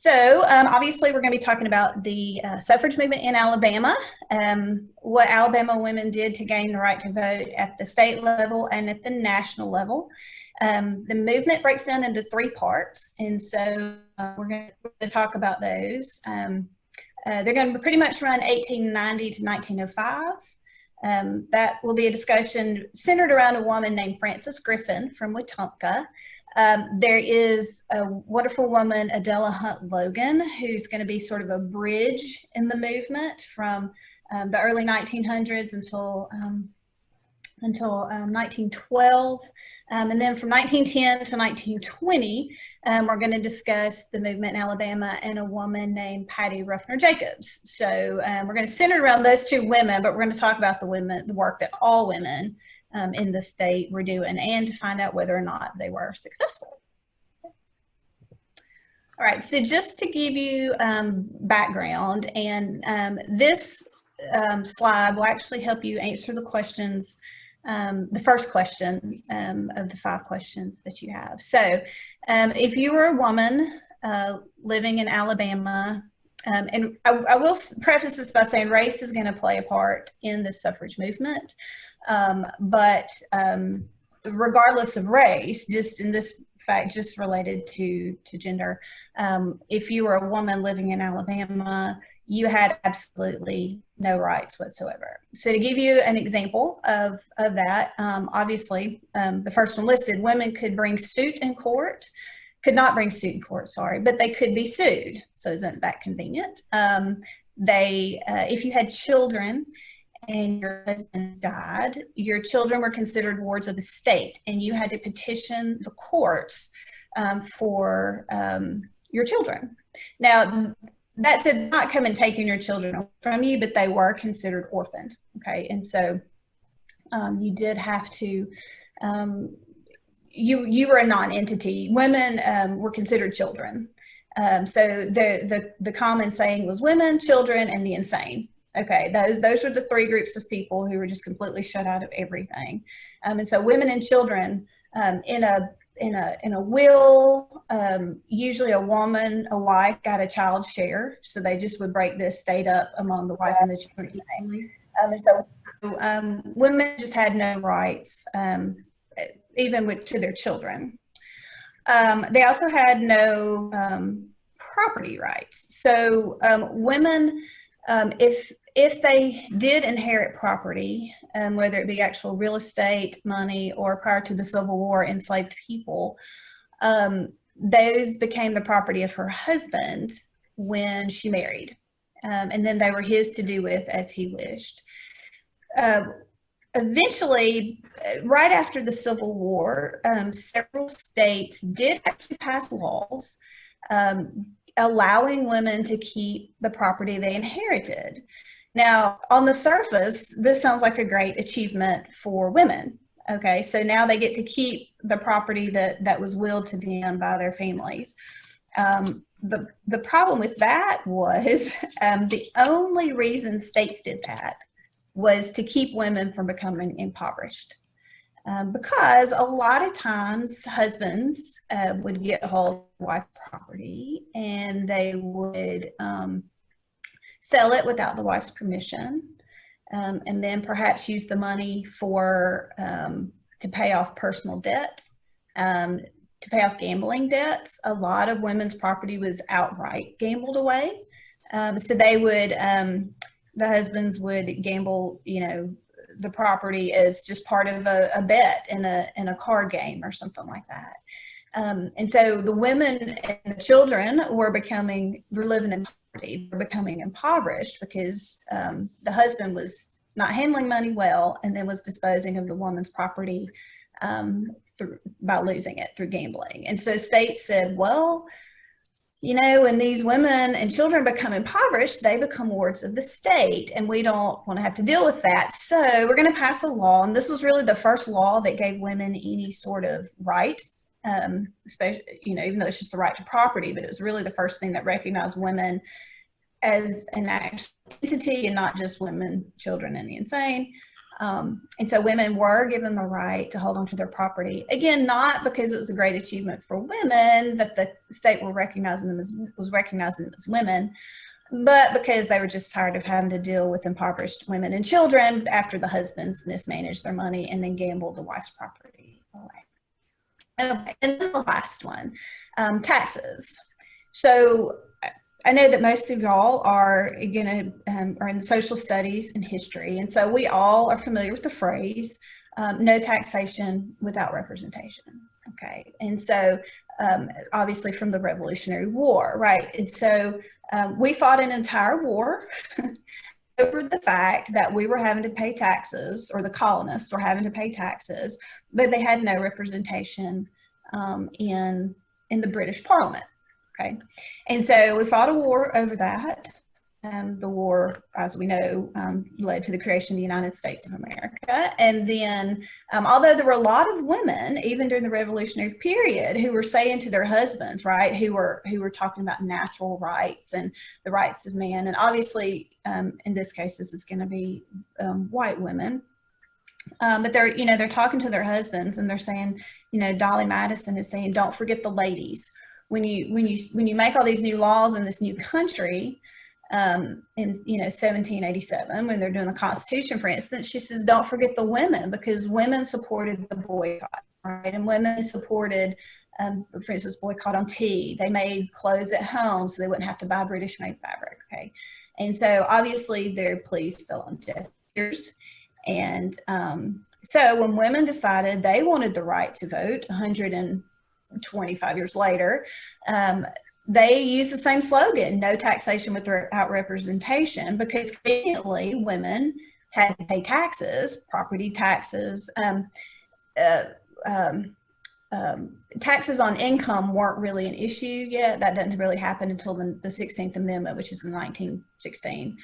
So obviously we're going to be talking about the suffrage movement in Alabama, what Alabama women did to gain the right to vote at the state level and at the national level. The movement breaks down into three parts, and so we're going to talk about those. They're going to pretty much run 1890 to 1905. That will be a discussion centered around a woman named Frances Griffin from Wetumpka. There is a wonderful woman, Adella Logan, who's going to be sort of a bridge in the movement from the early 1900s until 1912. And then from 1910 to 1920, we're going to discuss the movement in Alabama and a woman named Pattie Ruffner Jacobs. So we're going to center around those two women, but we're going to talk about the work that all women in the state were doing, and to find out whether or not they were successful. All right, so just to give you background, and this slide will actually help you answer the questions, the first question of the 5 questions that you have. So if you were a woman living in Alabama, and I will preface this by saying race is going to play a part in the suffrage movement, but regardless of race, just in this fact, just related to gender, if you were a woman living in Alabama, you had absolutely no rights whatsoever. So to give you an example of that, obviously, the first one listed, women could not bring suit in court, sorry, but they could be sued. So isn't that convenient? If you had children and your husband died, your children were considered wards of the state, and you had to petition the courts for your children. Now, that said, not come and taking your children from you, but they were considered orphaned. Okay, and so you did have to. You were a non-entity. Women were considered children. So the common saying was women, children, and the insane. Okay, those were the 3 groups of people who were just completely shut out of everything. And so women and children in a will, usually a wife got a child's share, so they just would break the estate up among the wife and the children. And so women just had no rights, even to their children. They also had no property rights. So women, if they did inherit property, whether it be actual real estate, money, or prior to the Civil War, enslaved people, those became the property of her husband when she married. And then they were his to do with as he wished. Eventually, right after the Civil War, several states did actually pass laws allowing women to keep the property they inherited. Now, on the surface, this sounds like a great achievement for women. Okay, so now they get to keep the property that was willed to them by their families. The problem with that was the only reason states did that was to keep women from becoming impoverished. Because a lot of times husbands would get a hold of wife's property and they would sell it without the wife's permission, and then perhaps use the money to pay off personal debt, to pay off gambling debts. A lot of women's property was outright gambled away. So they would, the husbands would gamble, the property as just part of a bet in a card game or something like that. And so the women and the children were living in poverty, were becoming impoverished because the husband was not handling money well and then was disposing of the woman's property by losing it through gambling. And so states said, well, when these women and children become impoverished, they become wards of the state, and we don't want to have to deal with that. So we're going to pass a law, and this was really the first law that gave women any sort of right, especially, even though it's just the right to property, but it was really the first thing that recognized women as an actual entity and not just women, children, and the insane. And so women were given the right to hold on to their property. Again, not because it was a great achievement for women that the state was recognizing them as women, but because they were just tired of having to deal with impoverished women and children after the husbands mismanaged their money and then gambled the wife's property away. Okay, and then the last one, taxes. So I know that most of y'all are are in social studies and history, and so we all are familiar with the phrase "no taxation without representation." Okay, and so obviously from the Revolutionary War, right? And so we fought an entire war over the fact that we were having to pay taxes, or the colonists were having to pay taxes, but they had no representation in the British Parliament. Okay, and so we fought a war over that. The war, as we know, led to the creation of the United States of America. And then, although there were a lot of women, even during the Revolutionary period, who were saying to their husbands, right, who were talking about natural rights and the rights of man, and obviously, in this case, this is going to be white women. But they're talking to their husbands, and they're saying, Dolly Madison is saying, don't forget the ladies. When you make all these new laws in this new country, in 1787, when they're doing the Constitution, for instance, she says, don't forget the women, because women supported the boycott, right? And women supported, for instance, boycott on tea. They made clothes at home so they wouldn't have to buy British-made fabric, okay? And so obviously their pleas fell on deaf ears. And so when women decided they wanted the right to vote 125 years later, they used the same slogan, no taxation without representation, because conveniently women had to pay taxes, property taxes. Taxes on income weren't really an issue yet. That didn't really happen until the 16th Amendment, which is in 1916.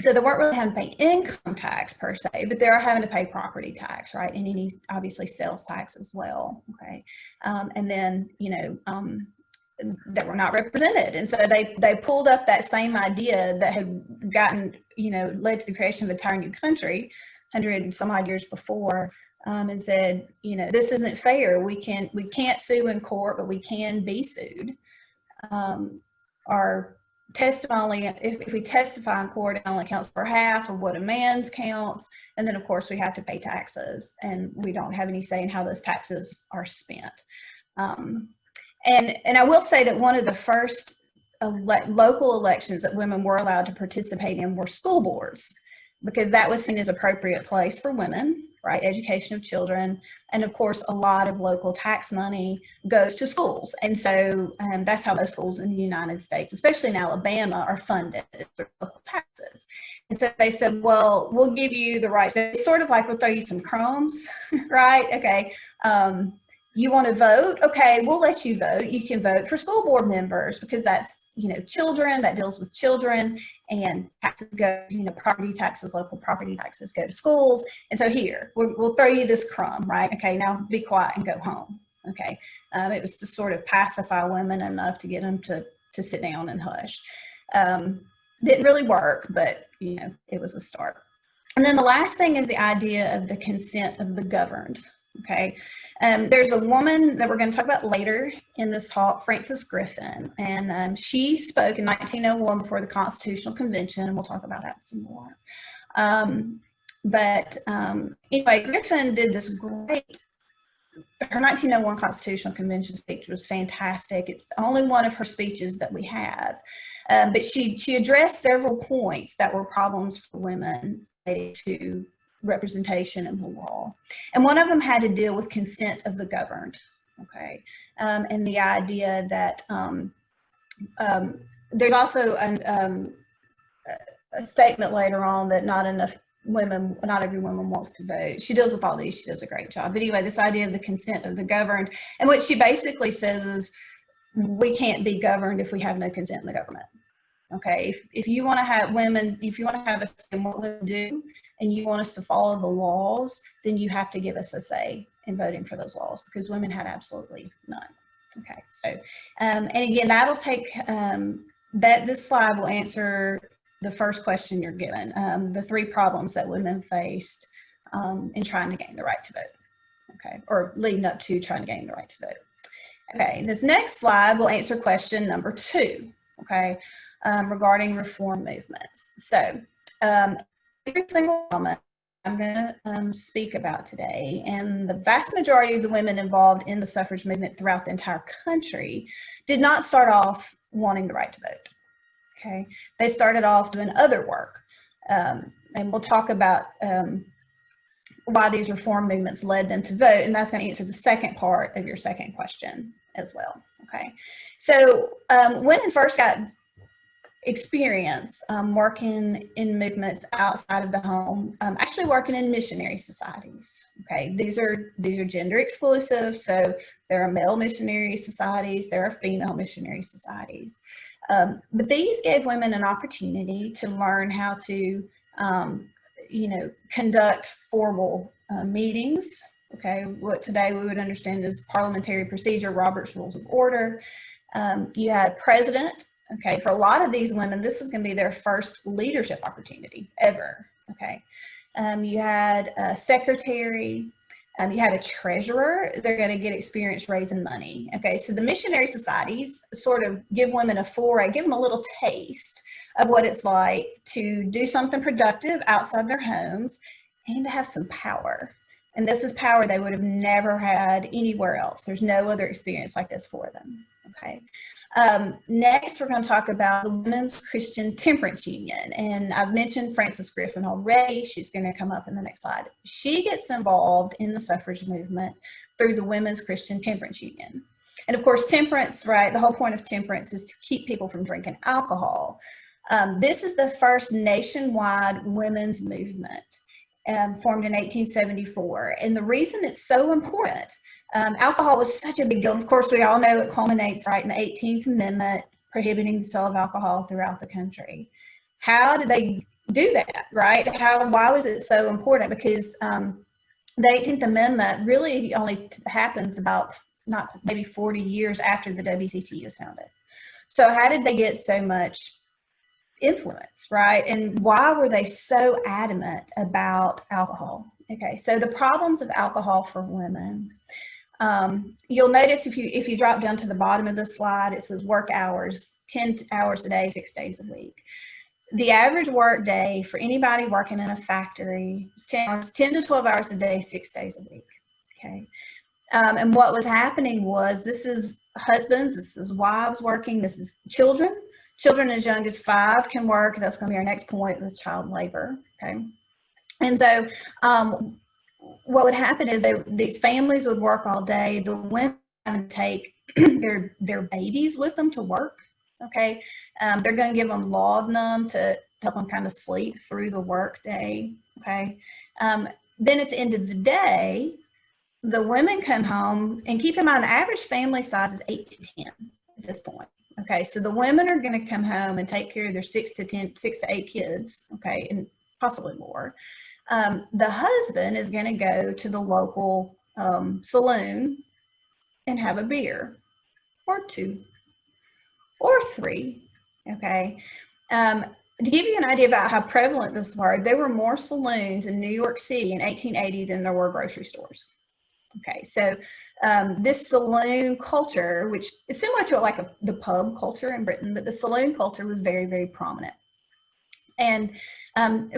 So they weren't really having to pay income tax per se, but they are having to pay property tax, right? And any, obviously, sales tax as well, okay? And then, that were not represented. And so they pulled up that same idea that had gotten, led to the creation of an entire new country 100 and some odd years before, and said, this isn't fair. We can't sue in court, but we can be sued. Our testimony, if we testify in court, it only counts for half of what a man's counts. And then, of course, we have to pay taxes, and we don't have any say in how those taxes are spent. And I will say that one of the first local elections that women were allowed to participate in were school boards, because that was seen as appropriate place for women, right? Education of children. And of course, a lot of local tax money goes to schools. And so that's how most schools in the United States, especially in Alabama, are funded through local taxes. And so they said, well, we'll give you the right, it's sort of like we'll throw you some crumbs, right? Okay. You want to vote? Okay, we'll let you vote. You can vote for school board members, because that's, children, that deals with children, and taxes go, property taxes, local property taxes go to schools. And so here, we'll throw you this crumb, right? Okay, now be quiet and go home. Okay. It was to sort of pacify women enough to get them to sit down and hush. Didn't really work, but, it was a start. And then the last thing is the idea of the consent of the governed. Okay, there's a woman that we're going to talk about later in this talk, Frances Griffin, and she spoke in 1901 before the Constitutional Convention, and we'll talk about that some more. Anyway, Griffin did this great, her 1901 Constitutional Convention speech was fantastic. It's the only one of her speeches that we have, but she addressed several points that were problems for women related to representation in the law. And one of them had to deal with consent of the governed, okay? And the idea that there's also a statement later on that not every woman wants to vote. She deals with all these, she does a great job. But anyway, this idea of the consent of the governed, and what she basically says is, we can't be governed if we have no consent in the government. Okay, if you want to have women, if you want to have a say in what women do, and you want us to follow the laws, then you have to give us a say in voting for those laws, because women had absolutely none. Okay, so, and again, that'll take, this slide will answer the first question you're given, the 3 problems that women faced in trying to gain the right to vote, okay, or leading up to trying to gain the right to vote. Okay, this next slide will answer question number 2, okay, regarding reform movements. So every single woman I'm going to speak about today, and the vast majority of the women involved in the suffrage movement throughout the entire country did not start off wanting the right to vote. Okay, they started off doing other work, and we'll talk about why these reform movements led them to vote, and that's going to answer the second part of your second question as well. Okay, so women first got experience working in movements outside of the home, actually working in missionary societies. Okay, these are gender exclusive, so there are male missionary societies, there are female missionary societies, but these gave women an opportunity to learn how to conduct formal meetings. Okay, what today we would understand as parliamentary procedure, Robert's Rules of Order. You had a president. Okay, for a lot of these women, this is going to be their first leadership opportunity ever. Okay, you had a secretary, you had a treasurer. They're going to get experience raising money. Okay, so the missionary societies sort of give women a foray, give them a little taste of what it's like to do something productive outside their homes and to have some power. And this is power they would have never had anywhere else. There's no other experience like this for them. Okay. Next, we're going to talk about the Women's Christian Temperance Union. And I've mentioned Frances Griffin already. She's going to come up in the next slide. She gets involved in the suffrage movement through the Women's Christian Temperance Union. And of course, temperance, right? The whole point of temperance is to keep people from drinking alcohol. This is the first nationwide women's movement, formed in 1874. And the reason it's so important, alcohol was such a big deal. Of course, we all know it culminates right in the 18th Amendment, prohibiting the sale of alcohol throughout the country. How did they do that, right? Why was it so important? Because the 18th Amendment really only happens about maybe 40 years after the WCT is founded. So how did they get so much influence, right? And why were they so adamant about alcohol? Okay, so the problems of alcohol for women. You'll notice if you drop down to the bottom of the slide, it says work hours, 10 hours a day, 6 days a week. The average work day for anybody working in a factory is 10 to 12 hours a day, 6 days a week. Okay, and what was happening was, this is husbands, this is wives working, this is children. Children as young as 5 can work. That's going to be our next point with child labor. Okay, and so what would happen is these families would work all day. The women would take their babies with them to work. Okay, they're going to give them laudanum to help them kind of sleep through the work day. Okay, then at the end of the day, the women come home, and keep in mind the average family size is 8 to 10 at this point. Okay, so the women are going to come home and take care of their 6 to 8 kids. Okay, and possibly more. The husband is going to go to the local saloon and have a beer or 2 or 3. Okay, to give you an idea about how prevalent this was, there were more saloons in New York City in 1880 than there were grocery stores. Okay, so this saloon culture, which is similar to the pub culture in Britain, but the saloon culture was very, very prominent. And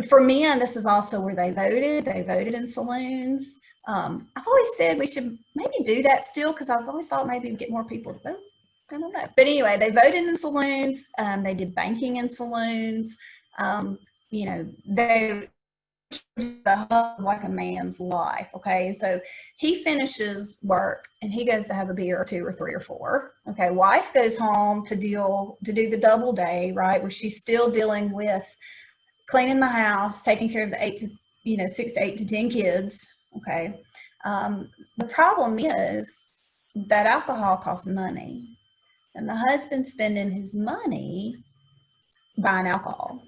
for men, this is also where they voted. They voted in saloons. I've always said we should maybe do that still, because I've always thought maybe get more people to vote. I don't know. But anyway, they voted in saloons. They did banking in saloons. They the hub of like a man's life. Okay, and so he finishes work and he goes to have a beer or 2 or 3 or 4. Okay, wife goes home to do the double day, right, where she's still dealing with cleaning the house, taking care of the 6 to 8 to 10 kids. Okay, the problem is that alcohol costs money, and the husband's spending his money buying alcohol.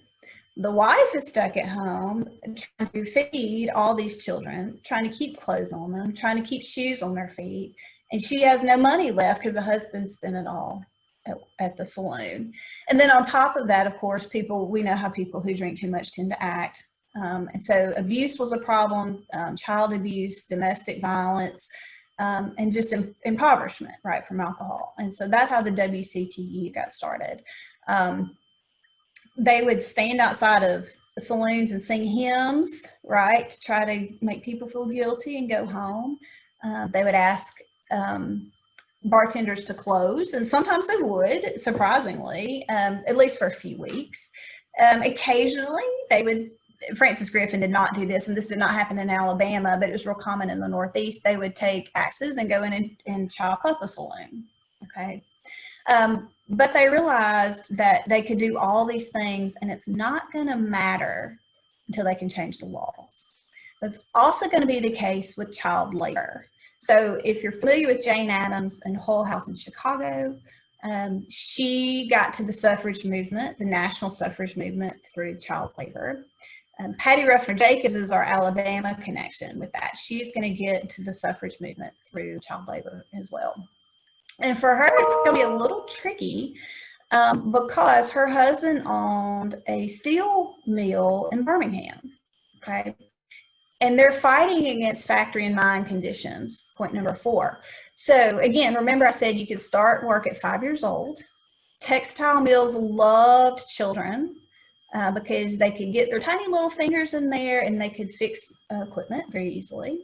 The wife is stuck at home trying to feed all these children, trying to keep clothes on them, trying to keep shoes on their feet, and she has no money left because the husband spent it all. at the saloon. And then on top of that, of course, we know how people who drink too much tend to act. And so abuse was a problem, child abuse, domestic violence, and just impoverishment, right, from alcohol. And so that's how the WCTU got started. They would stand outside of saloons and sing hymns, right, to try to make people feel guilty and go home. They would ask bartenders to close, and sometimes they would, surprisingly, at least for a few weeks. Occasionally, they would. Francis Griffin did not do this, and this did not happen in Alabama, but it was real common in the Northeast. They would take axes and go in and chop up a saloon. Okay. But they realized that they could do all these things, and it's not going to matter until they can change the laws. That's also going to be the case with child labor. So if you're familiar with Jane Addams and Hull House in Chicago, she got to the suffrage movement, the national suffrage movement, through child labor. Pattie Ruffner Jacobs is our Alabama connection with that. She's going to get to the suffrage movement through child labor as well. And for her, it's going to be a little tricky because her husband owned a steel mill in Birmingham. Okay. And they're fighting against factory and mine conditions, point number 4. So again, remember I said you could start work at 5 years old. Textile mills loved children because they could get their tiny little fingers in there and they could fix equipment very easily.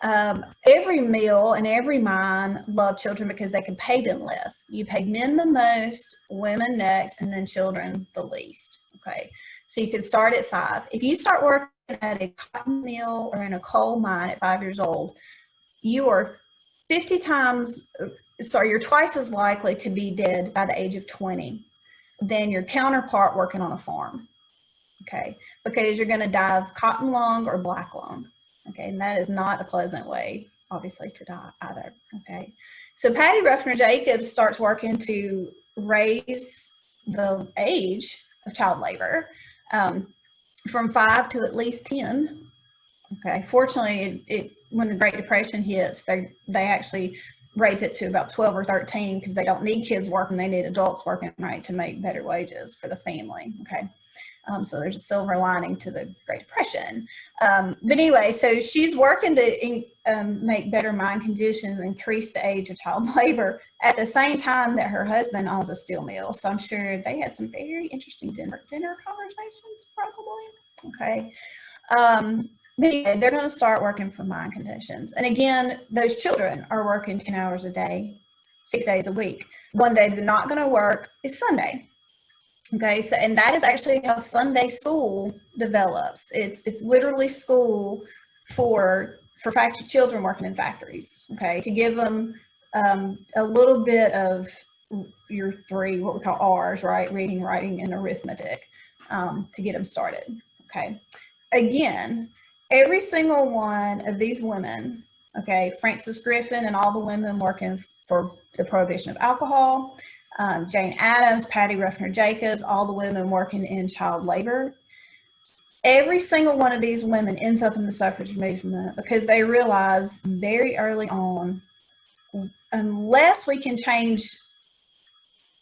Every mill and every mine loved children because they could pay them less. You paid men the most, women next, and then children the least. Okay, so you could start at 5. If you start working at a cotton mill or in a coal mine at 5 years old, you are you're twice as likely to be dead by the age of 20 than your counterpart working on a farm. Okay, because you're going to die of cotton lung or black lung. Okay, and that is not a pleasant way, obviously, to die either. Okay, so Pattie Ruffner Jacobs starts working to raise the age of child labor from 5 to at least 10. Okay, fortunately, when the Great Depression hits, they actually raise it to about 12 or 13 because they don't need kids working; they need adults working, right, to make better wages for the family. Okay. So there's a silver lining to the Great Depression. But anyway, so she's working to make better mine conditions, increase the age of child labor at the same time that her husband owns a steel mill. So I'm sure they had some very interesting dinner conversations, probably. Okay. But anyway, they're going to start working for mine conditions. And again, those children are working 10 hours a day, 6 days a week. One day they're not going to work is Sunday. Okay, so and that is actually how Sunday school develops. It's literally school for factory children working in factories. Okay, to give them a little bit of your 3 what we call R's, right? Reading, writing, and arithmetic to get them started. Okay, again, every single one of these women, okay, Francis Griffin and all the women working for the prohibition of alcohol. Jane Addams, Pattie Ruffner Jacobs, all the women working in child labor. Every single one of these women ends up in the suffrage movement because they realize very early on, unless we can change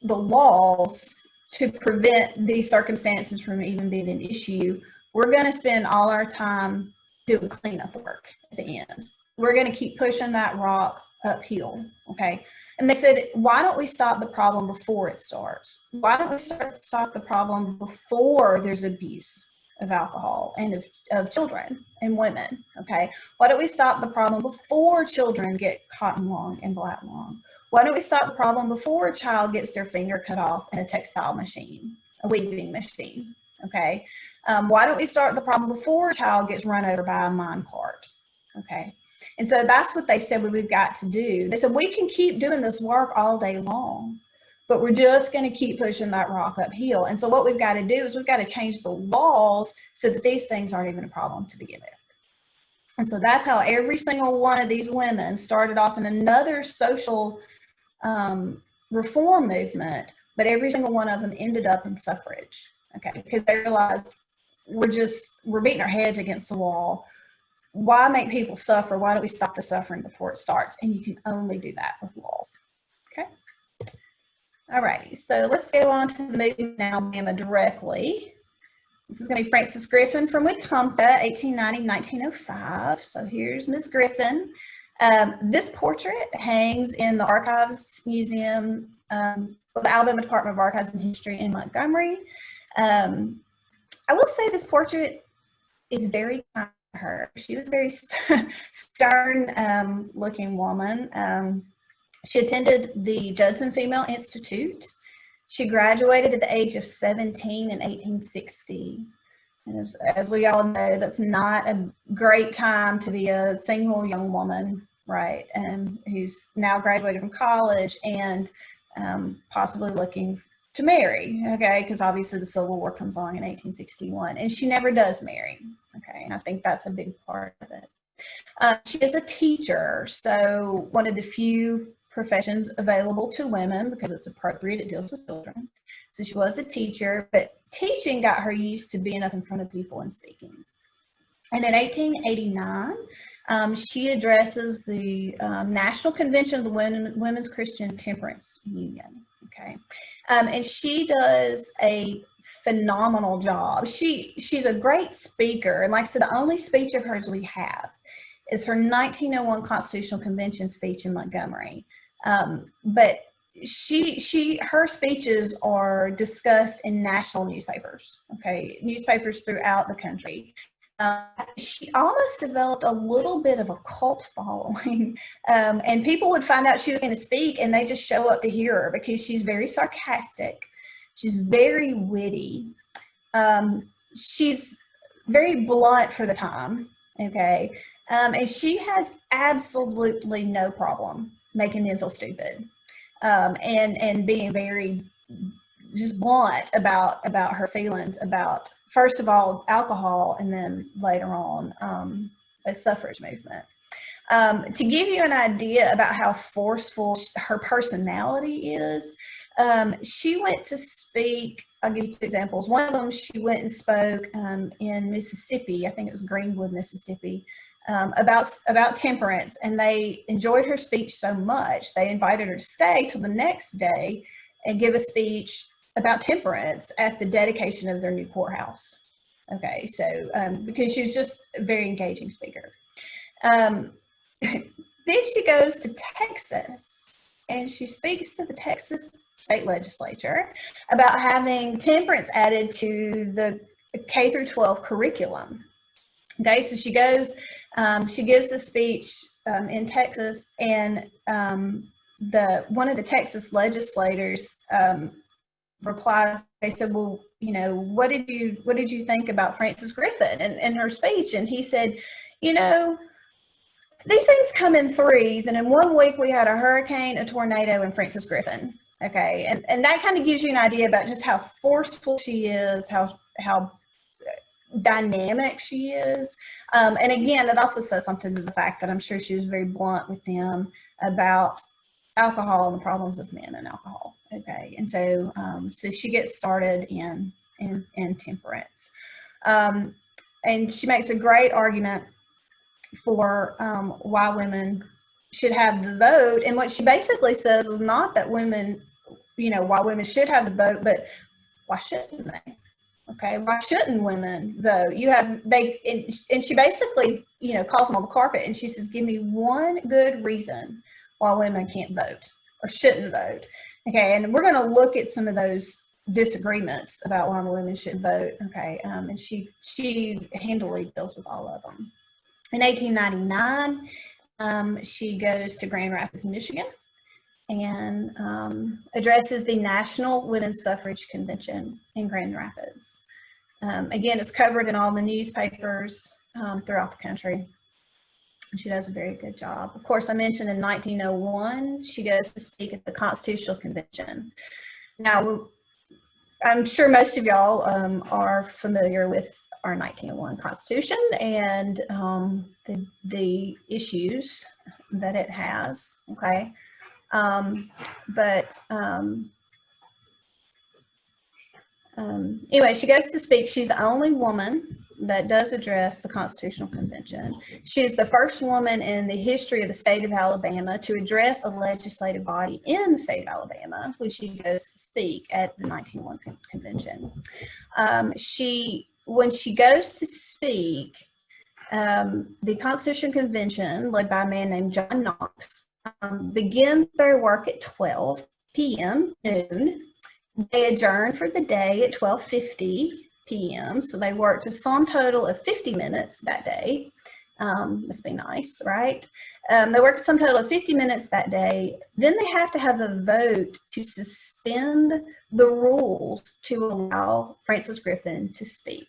the laws to prevent these circumstances from even being an issue, we're going to spend all our time doing cleanup work at the end. We're going to keep pushing that rock uphill. Okay. And they said, why don't we stop the problem before it starts? Why don't we stop the problem before there's abuse of alcohol and of children and women? Okay. Why don't we stop the problem before children get cotton lung and black lung? Why don't we stop the problem before a child gets their finger cut off in a textile machine, a weaving machine? Okay. Why don't we start the problem before a child gets run over by a mine cart? Okay. And so that's what they said we've got to do. They said, we can keep doing this work all day long, but we're just going to keep pushing that rock uphill. And so what we've got to do is we've got to change the laws so that these things aren't even a problem to begin with. And so that's how every single one of these women started off in another social reform movement, but every single one of them ended up in suffrage. Okay, because they realized we're beating our heads against the wall. Why make people suffer? Why don't we stop the suffering before it starts? And you can only do that with laws. Okay. All right, so let's go on to the movement in Alabama directly. This is going to be Frances Griffin from Wetumpka, 1890-1905. So here's Miss Griffin. This portrait hangs in the Archives Museum of the Alabama Department of Archives and History in Montgomery. I will say this portrait is very kind to her. She was a very stern looking woman. She attended the Judson Female Institute. She graduated at the age of 17 in 1860. And as we all know, that's not a great time to be a single young woman, right? Who's now graduated from college and possibly looking to marry, okay? Because obviously the Civil War comes along in 1861, and she never does marry, okay? And I think that's a big part of it. She is a teacher, so one of the few professions available to women because it's appropriate, it deals with children. So she was a teacher, but teaching got her used to being up in front of people and speaking. And in 1889, she addresses the National Convention of the Women's Christian Temperance Union, okay? And she does a phenomenal job. She's a great speaker, and like I said, the only speech of hers we have is her 1901 Constitutional Convention speech in Montgomery. But her speeches are discussed in national newspapers, okay, newspapers throughout the country. She almost developed a little bit of a cult following, and people would find out she was going to speak and they just show up to hear her because she's very sarcastic. She's very witty. She's very blunt for the time, okay, and she has absolutely no problem making them feel stupid, and being very just blunt about her feelings about, first of all, alcohol, and then later on a suffrage movement. To give you an idea about how forceful her personality is, she went to speak, I'll give you two examples. One of them, she went and spoke in Mississippi, I think it was Greenwood, Mississippi, about temperance, and they enjoyed her speech so much they invited her to stay till the next day and give a speech about temperance at the dedication of their new courthouse. Okay, so because she was just a very engaging speaker. Then she goes to Texas and she speaks to the Texas state legislature about having temperance added to the K through 12 curriculum. Okay, so she goes, she gives a speech in Texas, and one of the Texas legislators replies. They said, "Well, you know, what did you think about Frances Griffin and her speech?" And he said, "You know, these things come in threes, and in 1 week we had a hurricane, a tornado, and Frances Griffin." Okay, and that kind of gives you an idea about just how forceful she is, how dynamic she is, and again, it also says something to the fact that I'm sure she was very blunt with them about alcohol and the problems of men and alcohol. Okay, and so so she gets started in temperance, and she makes a great argument for why women should have the vote. And what she basically says is not that women, you know, why women should have the vote, but why shouldn't they? Okay, why shouldn't women vote? And she basically, you know, calls them on the carpet and she says, "Give me one good reason why women can't vote or shouldn't vote." Okay, and we're going to look at some of those disagreements about why women should vote. Okay, and she handily deals with all of them. In 1899, she goes to Grand Rapids, Michigan, and addresses the National Women's Suffrage Convention in Grand Rapids. Again, it's covered in all the newspapers throughout the country. She does a very good job. Of course, I mentioned in 1901, she goes to speak at the Constitutional Convention. Now, I'm sure most of y'all are familiar with our 1901 Constitution and the issues that it has, okay? Anyway, she goes to speak. She's the only woman that does address the Constitutional Convention. She is the first woman in the history of the state of Alabama to address a legislative body in the state of Alabama when she goes to speak at the 1901 convention. When she goes to speak, the Constitutional Convention, led by a man named John Knox, begins their work at 12 p.m. noon. They adjourn for the day at 12:50 p.m. So they worked a sum total of 50 minutes that day. Must be nice, right? They worked a sum total of 50 minutes that day. Then they have to have a vote to suspend the rules to allow Frances Griffin to speak.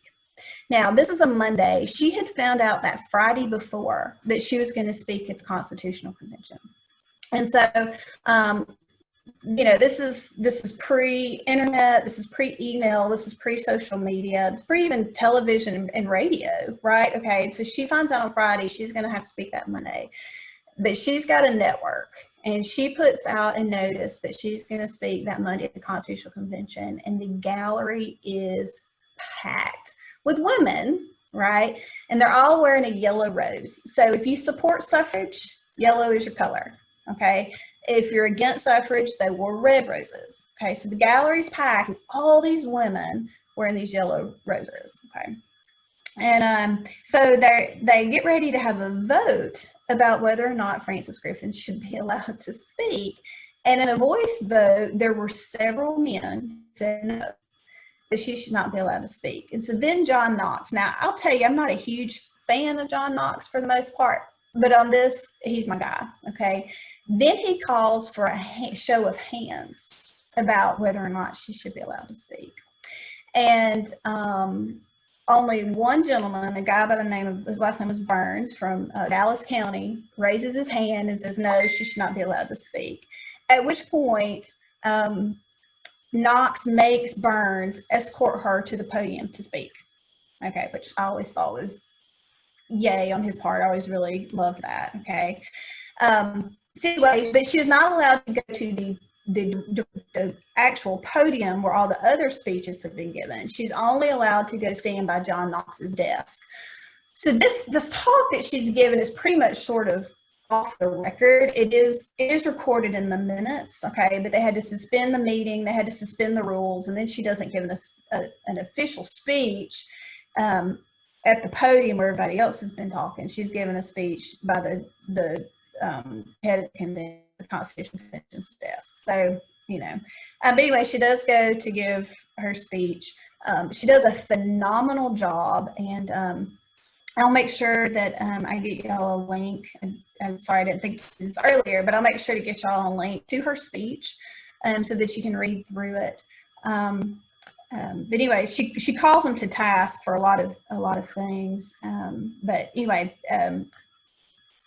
Now, this is a Monday. She had found out that Friday before that she was going to speak at the Constitutional Convention. And so, this is pre-internet, this is pre-email, this is pre-social media, it's pre-even television and radio, right? Okay, so she finds out on Friday she's going to have to speak that Monday. But she's got a network, and she puts out a notice that she's going to speak that Monday at the Constitutional Convention, and the gallery is packed with women, right? And they're all wearing a yellow rose. So if you support suffrage, yellow is your color, okay? If you're against suffrage, they wore red roses, okay? So the gallery's packed with all these women wearing these yellow roses, okay? And so they get ready to have a vote about whether or not Frances Griffin should be allowed to speak. And in a voice vote, there were several men who said no, that she should not be allowed to speak. And so then John Knox. Now, I'll tell you, I'm not a huge fan of John Knox for the most part, but on this, he's my guy, okay? Then he calls for a show of hands about whether or not she should be allowed to speak. And only one gentleman, a guy by the name of, his last name was Burns, from Dallas County, raises his hand and says, no, she should not be allowed to speak. At which point, Knox makes Burns escort her to the podium to speak, okay, which I always thought was yay on his part. I always really loved that, okay. So anyway, but she's not allowed to go to the actual podium where all the other speeches have been given. She's only allowed to go stand by John Knox's desk. So this talk that she's given is pretty much sort of off the record. It is recorded in the minutes, okay, but they had to suspend the meeting, they had to suspend the rules, and then she doesn't give an official speech at the podium where everybody else has been talking. She's given a speech by the head of the convention, the Constitutional Convention's desk. So, but anyway, she does go to give her speech. She does a phenomenal job, and I'll make sure that I get y'all a link. I'm sorry, I didn't think this earlier, but I'll make sure to get y'all a link to her speech so that you can read through it. But anyway, she calls them to task for a lot of things. But anyway,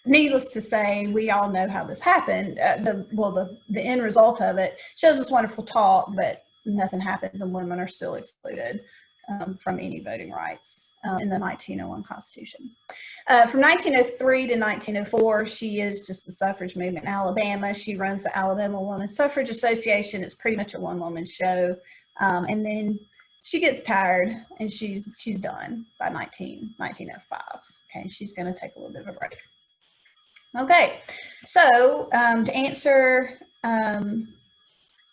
needless to say, we all know how this happened. The end result of it shows this wonderful talk, but nothing happens, and women are still excluded from any voting rights in the 1901 Constitution. From 1903 to 1904, she is just the suffrage movement in Alabama. She runs the Alabama Woman Suffrage Association. It's pretty much a one-woman show. And then she gets tired, and she's done by 1905. Okay, she's going to take a little bit of a break. Okay, so to answer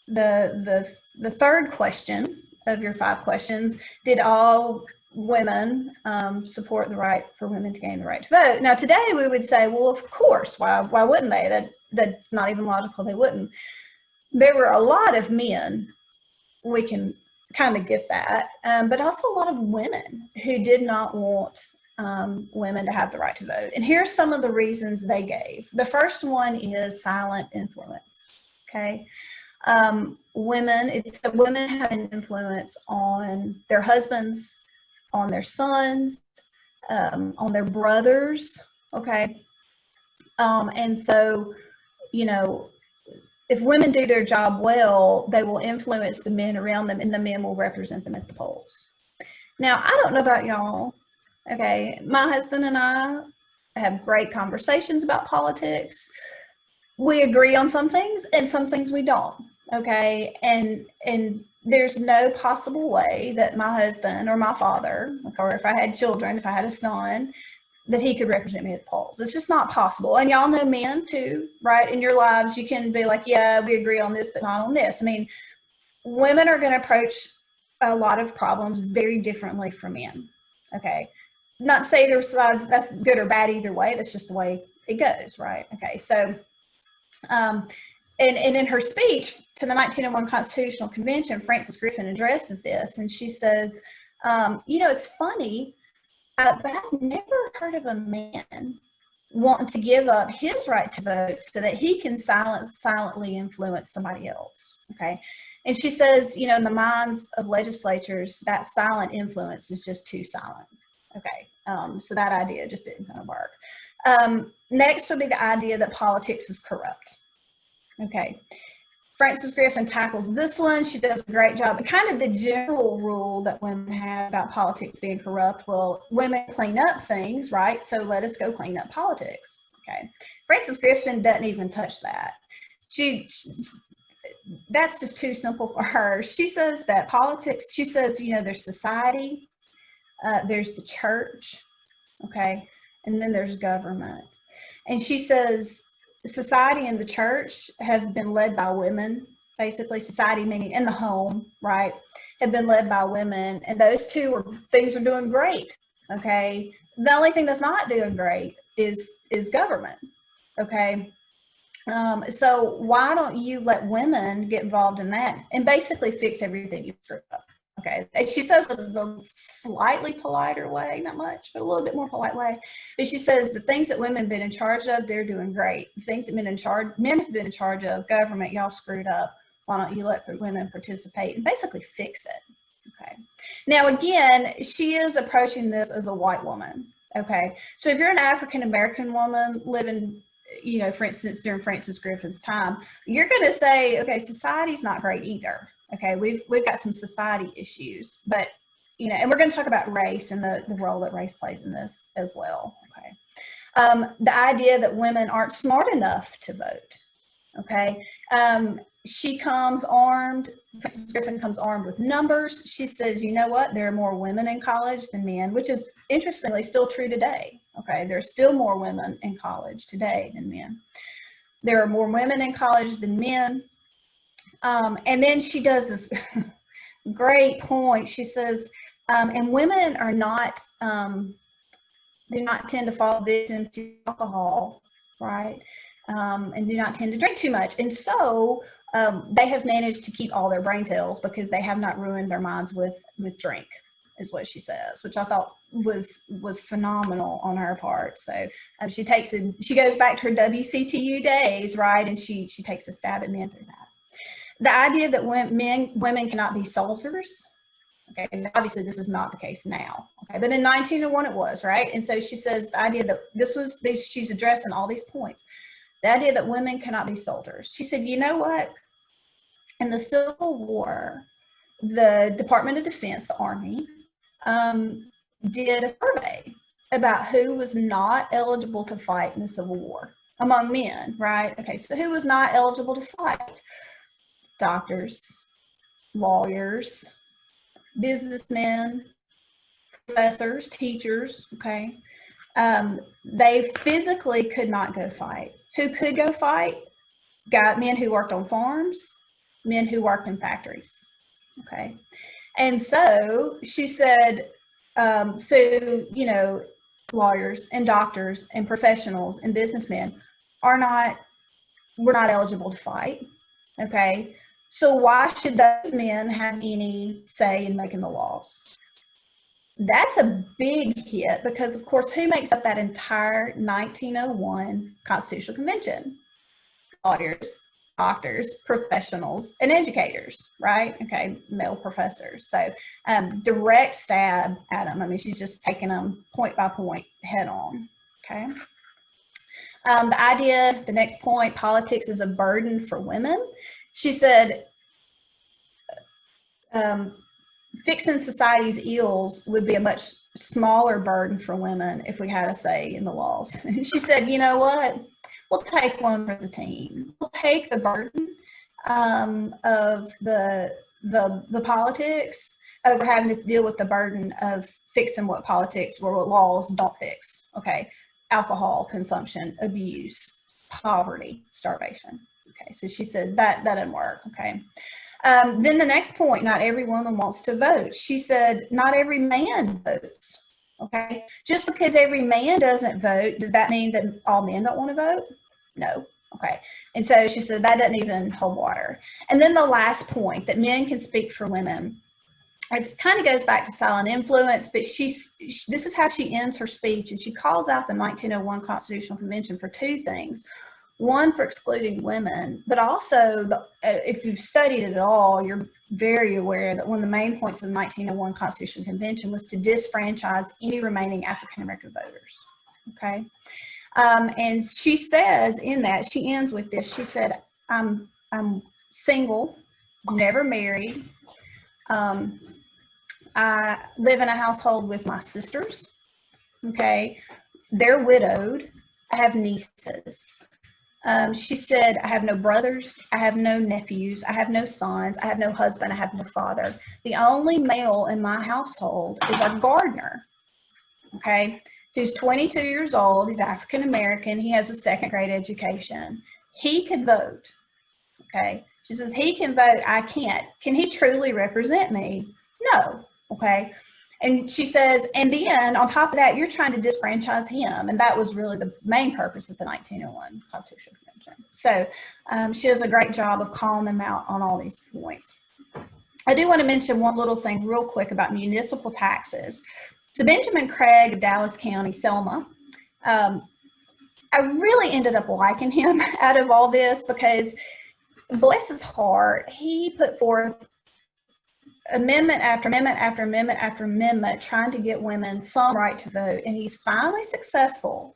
the third question of your 5 questions, did all women support the right for women to gain the right to vote? Now today we would say, well, of course, why wouldn't they? That's not even logical, they wouldn't. There were a lot of men, we can kind of get that, but also a lot of women who did not want women to have the right to vote. And here's some of the reasons they gave. The first one is silent influence, okay? Women have an influence on their husbands, on their sons, on their brothers, okay? And so, if women do their job well, they will influence the men around them, and the men will represent them at the polls. Now, I don't know about y'all, okay? My husband and I have great conversations about politics. We agree on some things, and some things we don't, okay, and there's no possible way that my husband or my father, or if I had children, if I had a son, that he could represent me at the polls. It's just not possible. And y'all know men too, right? In your lives, you can be like, yeah, we agree on this, but not on this. I mean, women are going to approach a lot of problems very differently from men. Okay. Not to say there's sides that's good or bad either way. That's just the way it goes, right? Okay. So, and in her speech to the 1901 Constitutional Convention, Frances Griffin addresses this, and she says, it's funny, but I've never heard of a man wanting to give up his right to vote so that he can silently influence somebody else. Okay. And she says, in the minds of legislatures, that silent influence is just too silent. Okay. So that idea just didn't kind of work. Next would be the idea that politics is corrupt. Okay. Frances Griffin tackles this one. She does a great job. But kind of the general rule that women have about politics being corrupt, well, women clean up things, right? So let us go clean up politics. Okay. Frances Griffin doesn't even touch that. That's just too simple for her. She says that politics, she says, there's society, there's the church, okay, and then there's government. And she says society and the church have been led by women. Basically, society, meaning in the home, right, have been led by women, and those things are doing great. Okay, the only thing that's not doing great is government. Okay, so why don't you let women get involved in that and basically fix everything you screwed up? Okay, and she says it in a slightly politer way, not much, but a little bit more polite way. But she says the things that women have been in charge of, they're doing great. The things that men have been in charge of, government, y'all screwed up. Why don't you let women participate and basically fix it? Okay. Now, again, she is approaching this as a white woman. Okay. So if you're an African-American woman living, for instance, during Frances Griffin's time, you're going to say, okay, society's not great either. Okay, we've got some society issues, but and we're going to talk about race and the role that race plays in this as well. Okay, the idea that women aren't smart enough to vote. Okay, she comes armed. Frances Griffin comes armed with numbers. She says, you know what? There are more women in college than men, which is interestingly still true today. Okay, there's still more women in college today than men. There are more women in college than men. And then she does this great point. She says, and women are not, do not tend to fall victim to alcohol, right? And do not tend to drink too much. And so they have managed to keep all their brain cells because they have not ruined their minds with drink, is what she says, which I thought was phenomenal on her part. So she goes back to her WCTU days, right? And she takes a stab at men through that. The idea that women cannot be soldiers, okay, and obviously this is not the case now, okay, but in 1901 it was, right? And so she says the idea that she's addressing all these points, the idea that women cannot be soldiers. She said, you know what? In the Civil War, the Department of Defense, the Army, did a survey about who was not eligible to fight in the Civil War among men, right? Okay, so who was not eligible to fight? Doctors, lawyers, businessmen, professors, teachers, okay? They physically could not go fight. Who could go fight? Men who worked on farms, men who worked in factories, okay? And so she said, lawyers and doctors and professionals and businessmen were not eligible to fight, okay? So why should those men have any say in making the laws? That's a big hit because, of course, who makes up that entire 1901 Constitutional Convention? Lawyers, doctors, professionals, and educators, right? Okay, male professors. So direct stab at them. I mean, she's just taking them point by point head on, okay? The next point, politics is a burden for women. She said, fixing society's ills would be a much smaller burden for women if we had a say in the laws. And she said, you know what? We'll take one for the team. We'll take the burden of the politics over having to deal with the burden of fixing what politics or what laws don't fix. Okay, alcohol consumption, abuse, poverty, starvation. Okay, so she said that didn't work. Okay. Then the next point, not every woman wants to vote. She said, not every man votes. Okay. Just because every man doesn't vote, does that mean that all men don't want to vote? No. Okay. And so she said that doesn't even hold water. And then the last point, that men can speak for women. It kind of goes back to silent influence, but this is how she ends her speech, and she calls out the 1901 Constitutional Convention for two things. One, for excluding women, but also, if you've studied it at all, you're very aware that one of the main points of the 1901 Constitutional Convention was to disfranchise any remaining African-American voters. Okay. And she says in that, she ends with this, she said, I'm single, never married. I live in a household with my sisters. Okay. They're widowed. I have nieces. She said, I have no brothers, I have no nephews, I have no sons, I have no husband, I have no father. The only male in my household is our gardener, okay, who's 22 years old. He's African American. He has a second grade education. He could vote, okay. She says, he can vote, I can't. Can he truly represent me? No, okay. And she says, and then on top of that, you're trying to disfranchise him. And that was really the main purpose of the 1901 Constitutional Convention. So she does a great job of calling them out on all these points. I do want to mention one little thing real quick about municipal taxes. So Benjamin Craig of Dallas County, Selma, I really ended up liking him out of all this because, bless his heart, he put forth amendment after amendment after amendment after amendment trying to get women some right to vote, and he's finally successful.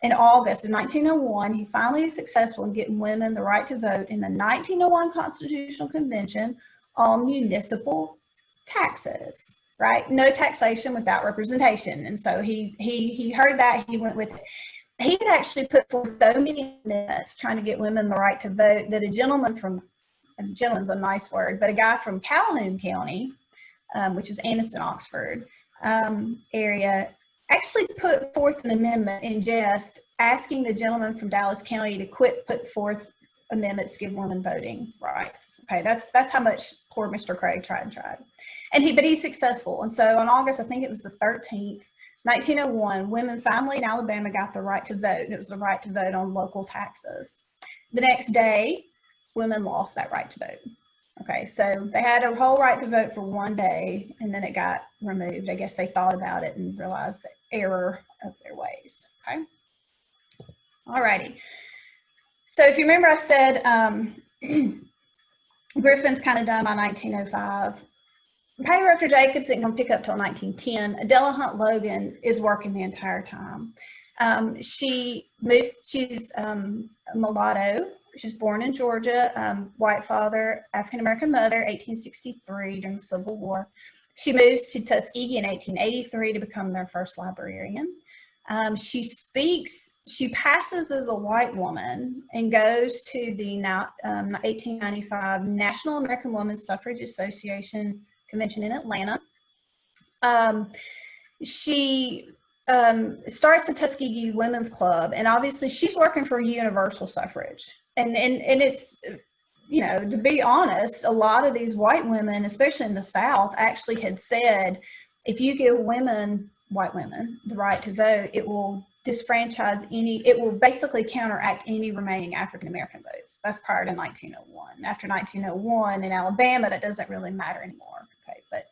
In August of 1901, he finally is successful in getting women the right to vote in the 1901 Constitutional Convention on municipal taxes, right? No taxation without representation. And so he heard that, he went with it. He had actually put forth so many amendments trying to get women the right to vote that a gentleman's a nice word, but a guy from Calhoun County, which is Anniston, Oxford area, actually put forth an amendment in jest asking the gentleman from Dallas County to quit put forth amendments to give women voting rights. Okay, that's how much poor Mr. Craig tried. But he's successful. And so on August, I think it was the 13th, 1901, women finally in Alabama got the right to vote, and it was the right to vote on local taxes. The next day, women lost that right to vote. Okay, so they had a whole right to vote for one day, and then it got removed. I guess they thought about it and realized the error of their ways. Okay, all righty. So if you remember, I said Griffin's kind of done by 1905. Pattie Ruffner Jacobs isn't going to pick up till 1910. Adella Hunt Logan is working the entire time. She's a mulatto. She was born in Georgia, white father, African-American mother, 1863 during the Civil War. She moves to Tuskegee in 1883 to become their first librarian. She passes as a white woman and goes to the 1895 National American Women's Suffrage Association Convention in Atlanta. She starts the Tuskegee Women's Club, and obviously she's working for universal suffrage. And it's, to be honest, a lot of these white women, especially in the South, actually had said, if you give white women, the right to vote, it will it will basically counteract any remaining African-American votes. That's prior to 1901. After 1901 in Alabama, that doesn't really matter anymore. Okay, but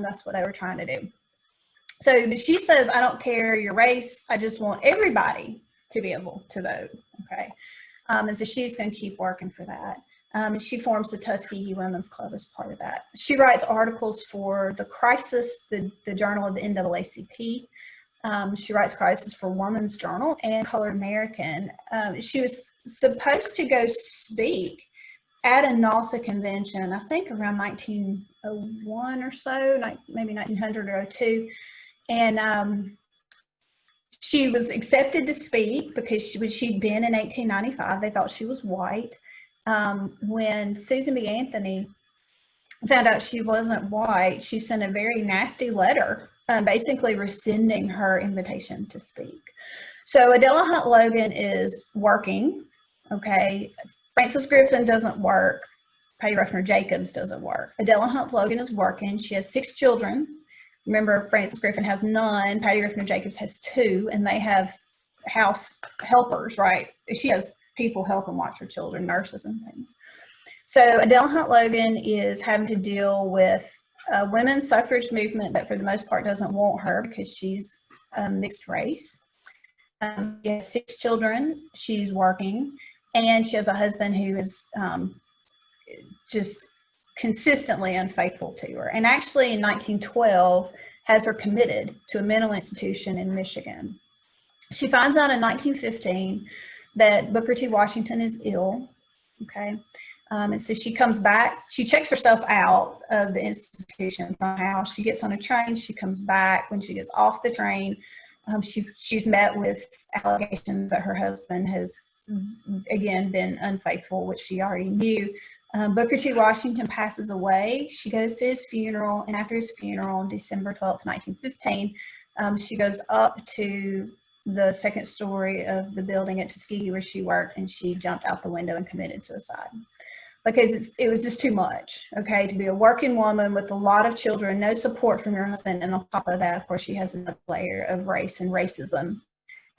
that's what they were trying to do. So she says, I don't care your race, I just want everybody to be able to vote. Okay. And so she's going to keep working for that. And she forms the Tuskegee Women's Club as part of that. She writes articles for The Crisis, the journal of the NAACP. She writes Crisis for Woman's Journal and Colored American. She was supposed to go speak at a NALSA convention, I think around 1901 or so, maybe 1900 or 02. And she was accepted to speak because she'd been in 1895. They thought she was white. when Susan B. Anthony found out she wasn't white, she sent a very nasty letter, basically rescinding her invitation to speak. So Adella Hunt Logan is working, okay? Frances Griffin doesn't work. Pattie Ruffner Jacobs doesn't work. Adella Hunt Logan is working. She has 6 children. Remember, Frances Griffin has none. Pattie Ruffner Jacobs has 2, and they have house helpers, right? She has people help and watch her children, nurses and things. So Adella Hunt Logan is having to deal with a women's suffrage movement that for the most part doesn't want her because she's mixed race. She has 6 children, she's working, and she has a husband who is just consistently unfaithful to her. And actually in 1912 has her committed to a mental institution in Michigan. She finds out in 1915 that Booker T. Washington is ill, okay? And so she comes back, she checks herself out of the institution somehow. She gets on a train, she comes back. When she gets off the train, she's met with allegations that her husband has, again, been unfaithful, which she already knew. Booker T. Washington passes away. She goes to his funeral, and after his funeral on December 12th, 1915, she goes up to the 2nd story of the building at Tuskegee where she worked, and she jumped out the window and committed suicide. Because it was just too much, okay, to be a working woman with a lot of children, no support from your husband, and on top of that, of course, she has another layer of race and racism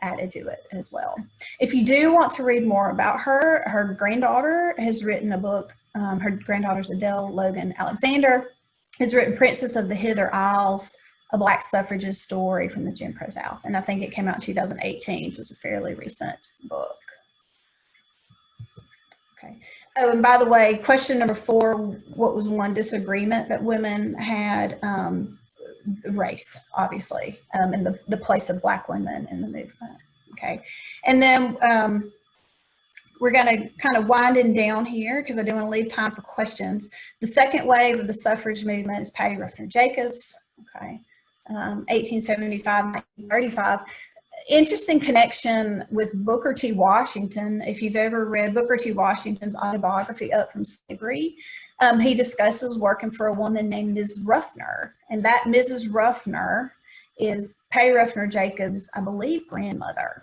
added to it as well. If you do want to read more about her, her granddaughter has written a book. Her granddaughter's Adele Logan Alexander has written Princess of the Hither Isles, a Black suffragist story from the Jim Crow South. And I think it came out in 2018, so it's a fairly recent book. Okay. Oh, and by the way, question number 4, what was one disagreement that women had? Race, obviously, and the place of Black women in the movement. Okay. And then we're going to kind of winding down here because I do want to leave time for questions. The second wave of the suffrage movement is Pattie Ruffner Jacobs. Okay. 1875, 1935. Interesting connection with Booker T. Washington. If you've ever read Booker T. Washington's autobiography, Up from Slavery, he discusses working for a woman named Ms. Ruffner. And that Mrs. Ruffner is Pattie Ruffner Jacobs, I believe, grandmother,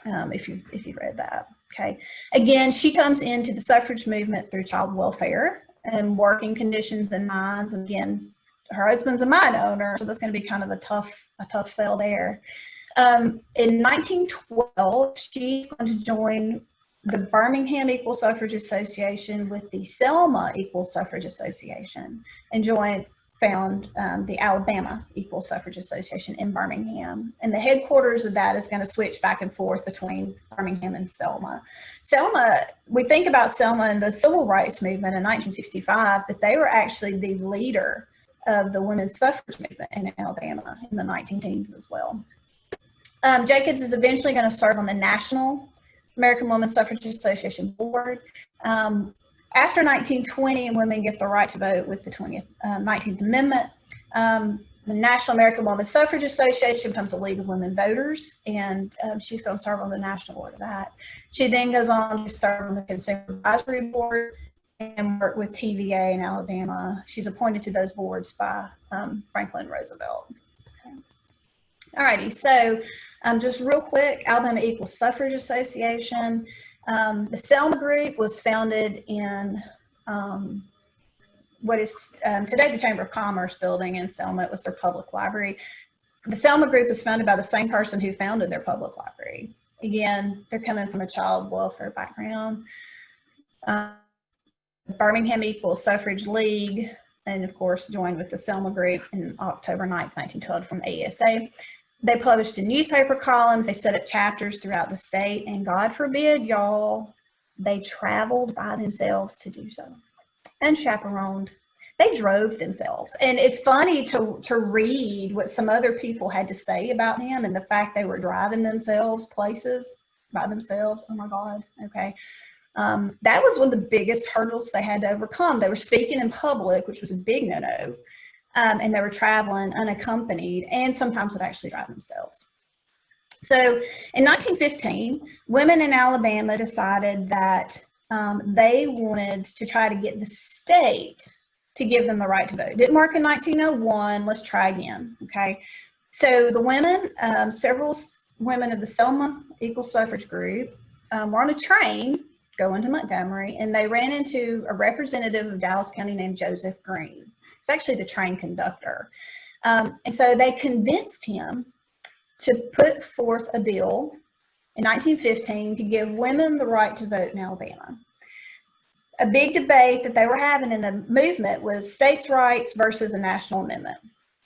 if you've read that. Okay. Again, she comes into the suffrage movement through child welfare and working conditions in mines. And again, her husband's a mine owner, so that's going to be kind of a tough sell there. In 1912, she's going to join the Birmingham Equal Suffrage Association with the Selma Equal Suffrage Association, and found the Alabama Equal Suffrage Association in Birmingham. And the headquarters of that is going to switch back and forth between Birmingham and Selma. Selma, we think about Selma and the civil rights movement in 1965, but they were actually the leader of the women's suffrage movement in Alabama in the 1910s as well. Jacobs is eventually going to serve on the National American Women's Suffrage Association board. After 1920, women get the right to vote with the 19th Amendment. The National American Women's Suffrage Association becomes a League of Women Voters, and she's going to serve on the national board of that. She then goes on to serve on the Consumer Advisory Board and work with TVA in Alabama. She's appointed to those boards by Franklin Roosevelt. All righty, so just real quick, Alabama Equal Suffrage Association. The Selma Group was founded in what is today the Chamber of Commerce building in Selma. It was their public library. The Selma Group was founded by the same person who founded their public library. Again, they're coming from a child welfare background. Birmingham Equal Suffrage League, and of course joined with the Selma Group in October 9th, 1912 from the ASA. They published in newspaper columns, they set up chapters throughout the state, and God forbid, y'all, they traveled by themselves to do so, unchaperoned. They drove themselves. And it's funny to read what some other people had to say about them and the fact they were driving themselves places by themselves. Oh my God, okay. That was one of the biggest hurdles they had to overcome. They were speaking in public, which was a big no-no. And they were traveling unaccompanied and sometimes would actually drive themselves. So in 1915, women in Alabama decided that they wanted to try to get the state to give them the right to vote. Didn't work in 1901. Let's try again. Okay. So the women, several women of the Selma Equal Suffrage group were on a train going to Montgomery, and they ran into a representative of Dallas County named Joseph Green. It's actually the train conductor. And so they convinced him to put forth a bill in 1915 to give women the right to vote in Alabama. A big debate that they were having in the movement was states' rights versus a national amendment.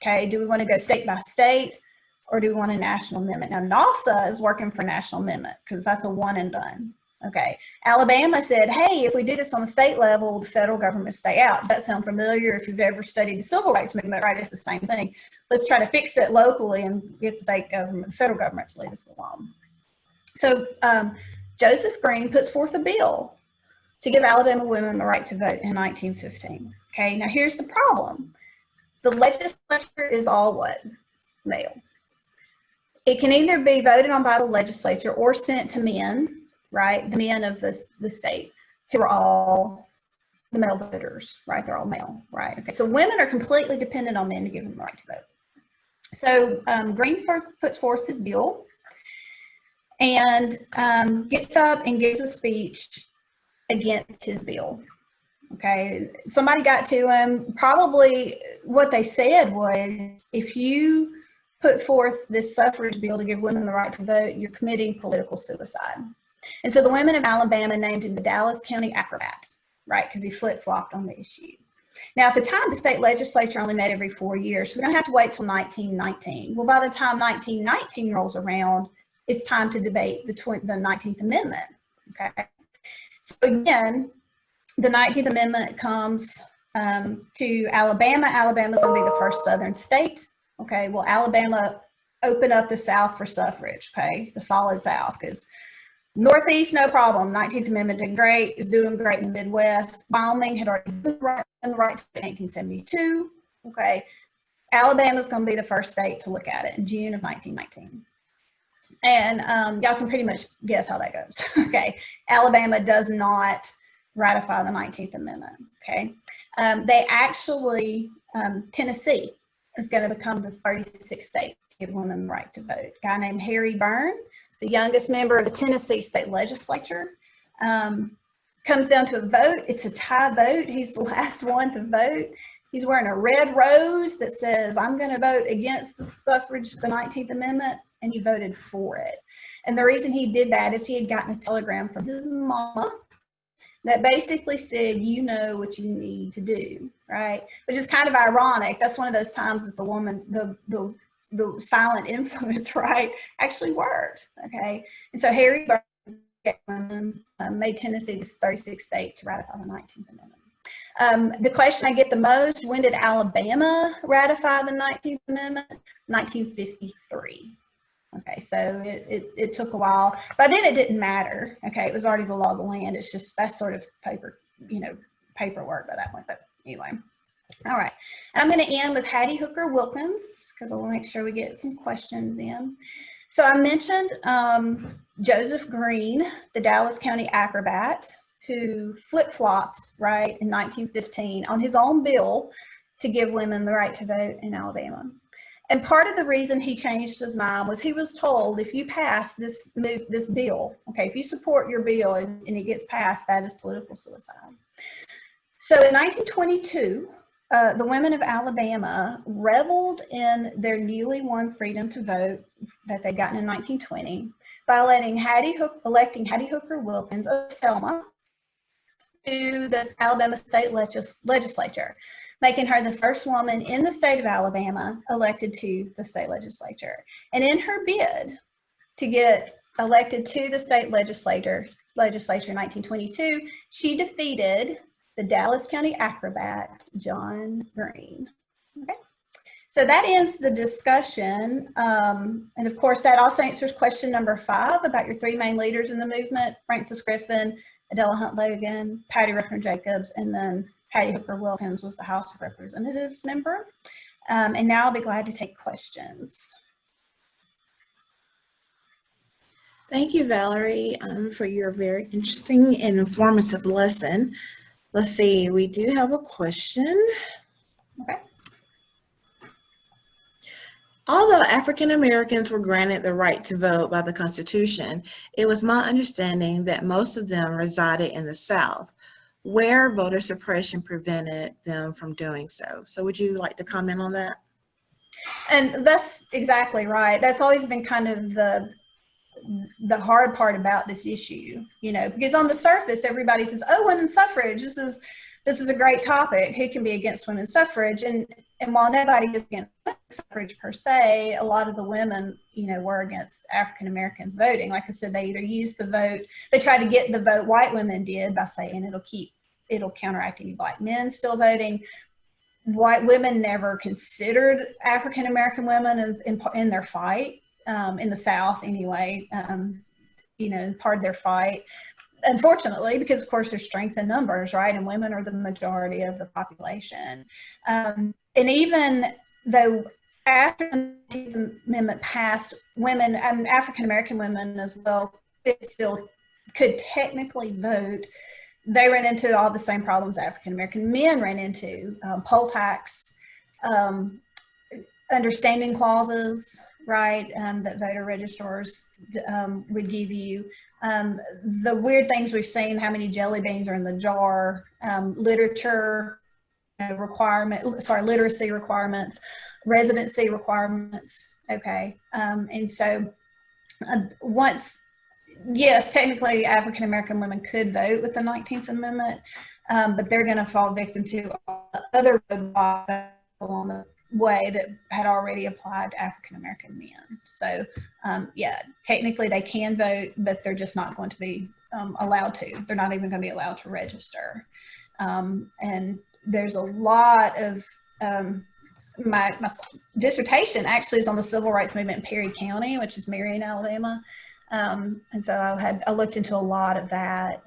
Okay, do we want to go state by state, or do we want a national amendment? Now, NASA is working for national amendment because that's a one and done. Okay, Alabama said, hey, if we do this on the state level, the federal government stay out. Does that sound familiar? If you've ever studied the civil rights movement, right, it's the same thing. Let's try to fix it locally and get the state government, the federal government to leave us alone. So Joseph Green puts forth a bill to give Alabama women the right to vote in 1915. Okay, now here's the problem. The legislature is all what? Male. It can either be voted on by the legislature or sent to men, right? The men of the state who are all the male voters, right? They're all male, right? Okay, so women are completely dependent on men to give them the right to vote. So Green puts forth his bill and gets up and gives a speech against his bill. Okay, somebody got to him. Probably what they said was, if you put forth this suffrage bill to give women the right to vote, you're committing political suicide. And so the women of Alabama named him the Dallas County Acrobat, right? Because he flip-flopped on the issue. Now, at the time, the state legislature only met every 4 years, so they're going to have to wait till 1919. Well, by the time 1919 rolls around, it's time to debate the 19th Amendment, okay? So again, the 19th Amendment comes to Alabama. Alabama's going to be the first southern state. Okay, well, Alabama opened up the South for suffrage, okay, the solid South, because Northeast, no problem. 19th Amendment did great, is doing great in the Midwest. Wyoming had already done the right to 1872. Okay, Alabama's going to be the first state to look at it in June of 1919. And y'all can pretty much guess how that goes. Okay, Alabama does not ratify the 19th Amendment. Okay, they actually, Tennessee is going to become the 36th state to give women the right to vote. A guy named Harry Byrne, the youngest member of the Tennessee state legislature, comes down to a vote. It's a tie vote. He's the last one to vote. He's wearing a red rose that says, I'm going to vote against the suffrage, the 19th Amendment, and he voted for it. And the reason he did that is he had gotten a telegram from his mama that basically said, you know what you need to do, right? Which is kind of ironic. That's one of those times that the woman, the silent influence, right, actually worked, okay? And so Harry Byrne made Tennessee the 36th state to ratify the 19th Amendment. The question I get the most, when did Alabama ratify the 19th Amendment? 1953. Okay, so it took a while. By then it didn't matter. Okay, it was already the law of the land. It's just that sort of paperwork by that point. But anyway, all right. I'm going to end with Hattie Hooker Wilkins because I want to make sure we get some questions in. So I mentioned Joseph Green, the Dallas County Acrobat, who flip-flopped, right, in 1915 on his own bill to give women the right to vote in Alabama. And part of the reason he changed his mind was he was told, if you pass this bill, okay, if you support your bill and it gets passed, that is political suicide. So in 1922, the women of Alabama reveled in their newly won freedom to vote that they'd gotten in 1920 by electing Hattie Hooker Wilkins of Selma to the Alabama state legislature, making her the first woman in the state of Alabama elected to the state legislature. And in her bid to get elected to the state legislature in 1922, she defeated the Dallas County Acrobat, John Green. Okay, so that ends the discussion. And of course, that also answers question number 5 about your 3 main leaders in the movement: Francis Griffin, Adella Hunt Logan, Pattie Ruffner Jacobs, and then Hattie Hooker Wilkins was the House of Representatives member. And now I'll be glad to take questions. Thank you, Valerie, for your very interesting and informative lesson. Let's see, we do have a question. Okay. Although African Americans were granted the right to vote by the Constitution, it was my understanding that most of them resided in the South, where voter suppression prevented them from doing so. So would you like to comment on that? And that's exactly right. That's always been kind of the hard part about this issue, because on the surface everybody says, oh, women's suffrage, this is a great topic, who can be against women's suffrage? And while nobody is against suffrage per se, a lot of the women were against African Americans voting. Like I said, they either used the vote, they tried to get the vote white women did by saying it'll counteract any black men still voting. White women never considered African American women in their fight, in the South anyway, part of their fight, unfortunately, because of course there's strength in numbers, right? And women are the majority of the population. And even though after the 19th Amendment passed, women, African American women as well, still could technically vote. They ran into all the same problems African American men ran into: poll tax, understanding clauses, right, that voter registrars would give you. The weird things we've seen, how many jelly beans are in the jar, literacy requirements, residency requirements, okay. And so yes, technically African American women could vote with the 19th Amendment, but they're going to fall victim to other roadblocks along the way that had already applied to African American men. So yeah, technically they can vote, but they're just not going to be allowed to. They're not even going to be allowed to register. And there's a lot of my dissertation actually is on the civil rights movement in Perry County, which is Marion, Alabama. And so I looked into a lot of that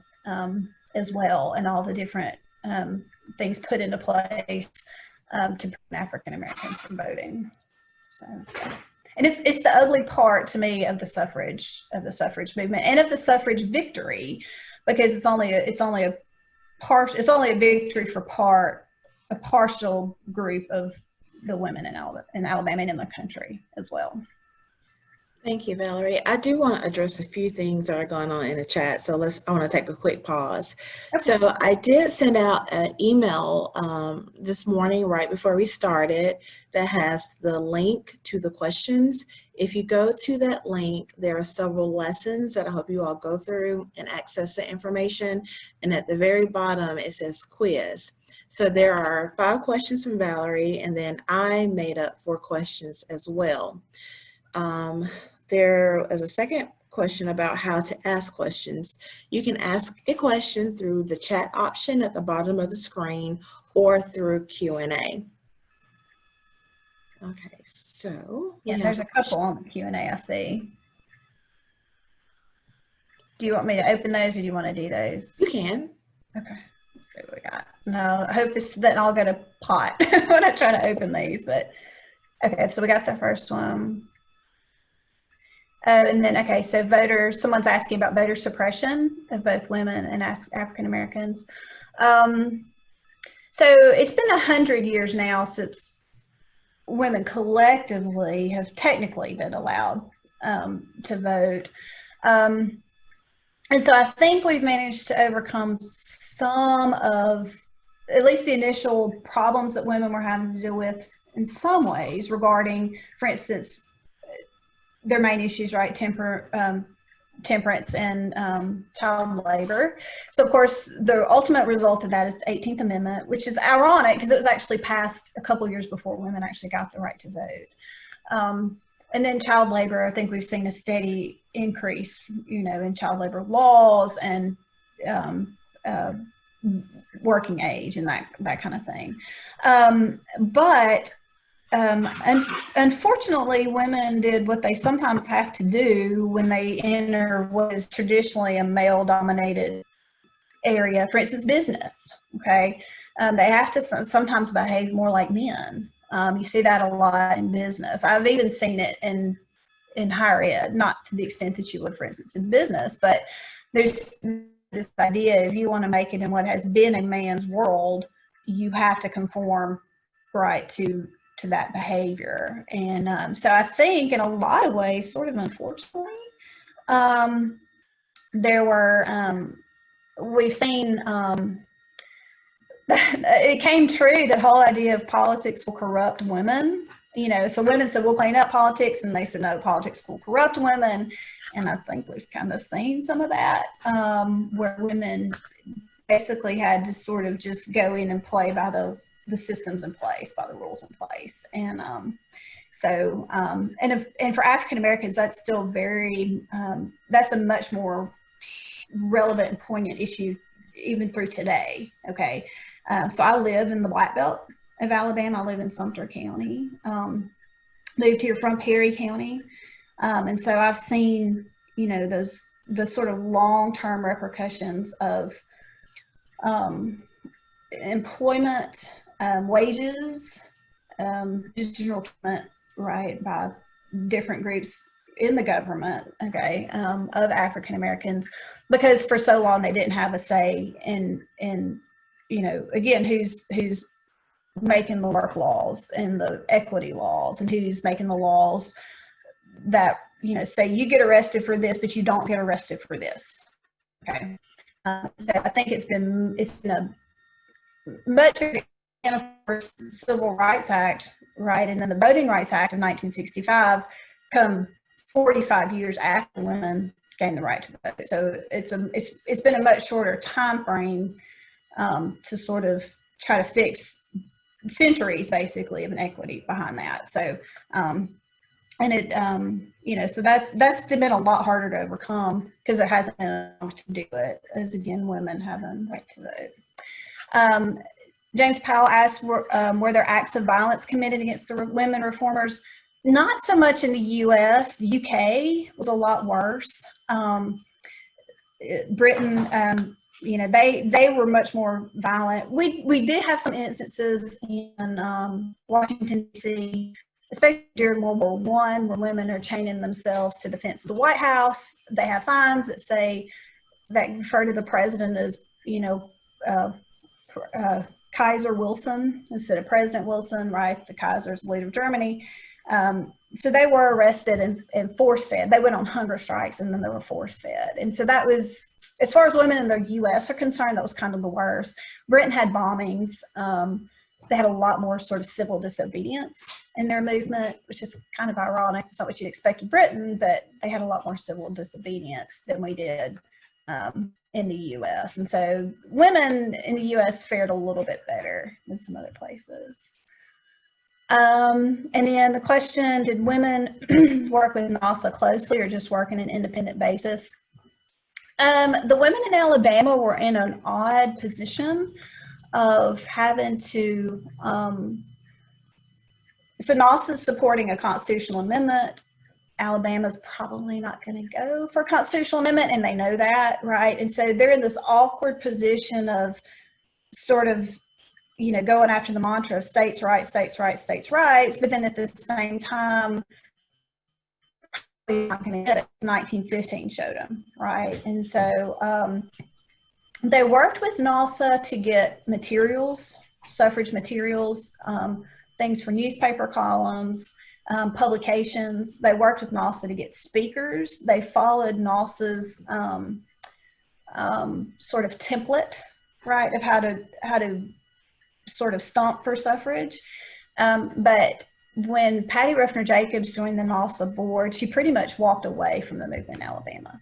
as well, and all the different things put into place to prevent African Americans from voting. So, yeah. And it's the ugly part to me of the suffrage movement and of the suffrage victory, because it's only a victory for a partial group of the women in Alabama and in the country as well. Thank you, Valerie. I do want to address a few things that are going on in the chat. So I want to take a quick pause. Okay. So I did send out an email this morning, right before we started, that has the link to the questions. If you go to that link, there are several lessons that I hope you all go through and access the information. And at the very bottom, it says quiz. So there are 5 questions from Valerie, and then I made up 4 questions as well. There is a second question about how to ask questions. You can ask a question through the chat option at the bottom of the screen or through Q&A. Okay, so yeah, there's a couple on the Q&A I see. Do you want me to open those, or do you want to do those? You can. Okay, let's see what we got. No, I hope this doesn't all go to pot when I try to open these, but okay, so we got the first one. And then, okay, so someone's asking about voter suppression of both women and African Americans. So it's been 100 years now since women collectively have technically been allowed to vote. And so I think we've managed to overcome some of, at least the initial problems that women were having to deal with in some ways regarding, for instance, their main issues, right? Temperance and child labor. So of course, the ultimate result of that is the 18th Amendment, which is ironic because it was actually passed a couple years before women actually got the right to vote. And then child labor, I think we've seen a steady increase, in child labor laws and working age and that kind of thing. But unfortunately, women did what they sometimes have to do when they enter what is traditionally a male-dominated area, for instance, business, okay? They have to sometimes behave more like men. You see that a lot in business. I've even seen it in in higher ed, not to the extent that you would, for instance, in business, but there's this idea if you want to make it in what has been a man's world, you have to conform right to that behavior. And so I think in a lot of ways, sort of unfortunately, there were, we've seen, it came true, that whole idea of politics will corrupt women. So women said, we'll clean up politics, and they said, no, politics will corrupt women. And I think we've kind of seen some of that, where women basically had to sort of just go in and play by the systems in place, by the rules in place. And and for African Americans, that's still very, that's a much more relevant and poignant issue even through today. Okay. So I live in the Black Belt of Alabama. I live in Sumter County, moved here from Perry County. And so I've seen, the sort of long-term repercussions of employment, wages, just general treatment, right, by different groups in the government, okay, of African Americans, because for so long they didn't have a say in again, who's making the work laws and the equity laws, and who's making the laws that say you get arrested for this, but you don't get arrested for this. Okay, so I think it's been a much, and of course, the Civil Rights Act, right, and then the Voting Rights Act of 1965 come 45 years after women gained the right to vote. So it's been a much shorter time frame to sort of try to fix centuries, basically, of inequity behind that. So and it so that's been a lot harder to overcome, because there hasn't been enough to do it, as again, women having the right to vote. James Powell asked, were there acts of violence committed against the women reformers? Not so much in the U.S. The U.K. was a lot worse. Britain, they were much more violent. We did have some instances in Washington, D.C., especially during World War I, where women are chaining themselves to the fence of the White House. They have signs that refer to the president as, Kaiser Wilson instead of President Wilson, right? The Kaiser's the leader of Germany. So they were arrested and force fed. They went on hunger strikes, and then they were force fed. And so that was, as far as women in the U.S. are concerned, that was kind of the worst. Britain had bombings. They had a lot more sort of civil disobedience in their movement, which is kind of ironic. It's not what you'd expect in Britain, but they had a lot more civil disobedience than we did in the U.S. And so women in the U.S. fared a little bit better than some other places. And then the question, did women work with NASA closely or just work on an independent basis? The women in Alabama were in an odd position of having to, so NASA's supporting a constitutional amendment. Alabama's probably not going to go for a constitutional amendment, and they know that, right? And so they're in this awkward position of sort of, going after the mantra of states' rights, states' rights, states' rights, but then at the same time, not going to get it. 1915 showed them, right? And so they worked with NASA to get materials, suffrage materials, things for newspaper columns, publications. They worked with NASA to get speakers. They followed NASA's sort of template, right, of how to sort of stomp for suffrage. But when Pattie Ruffner Jacobs joined the NASA board, she pretty much walked away from the movement in Alabama,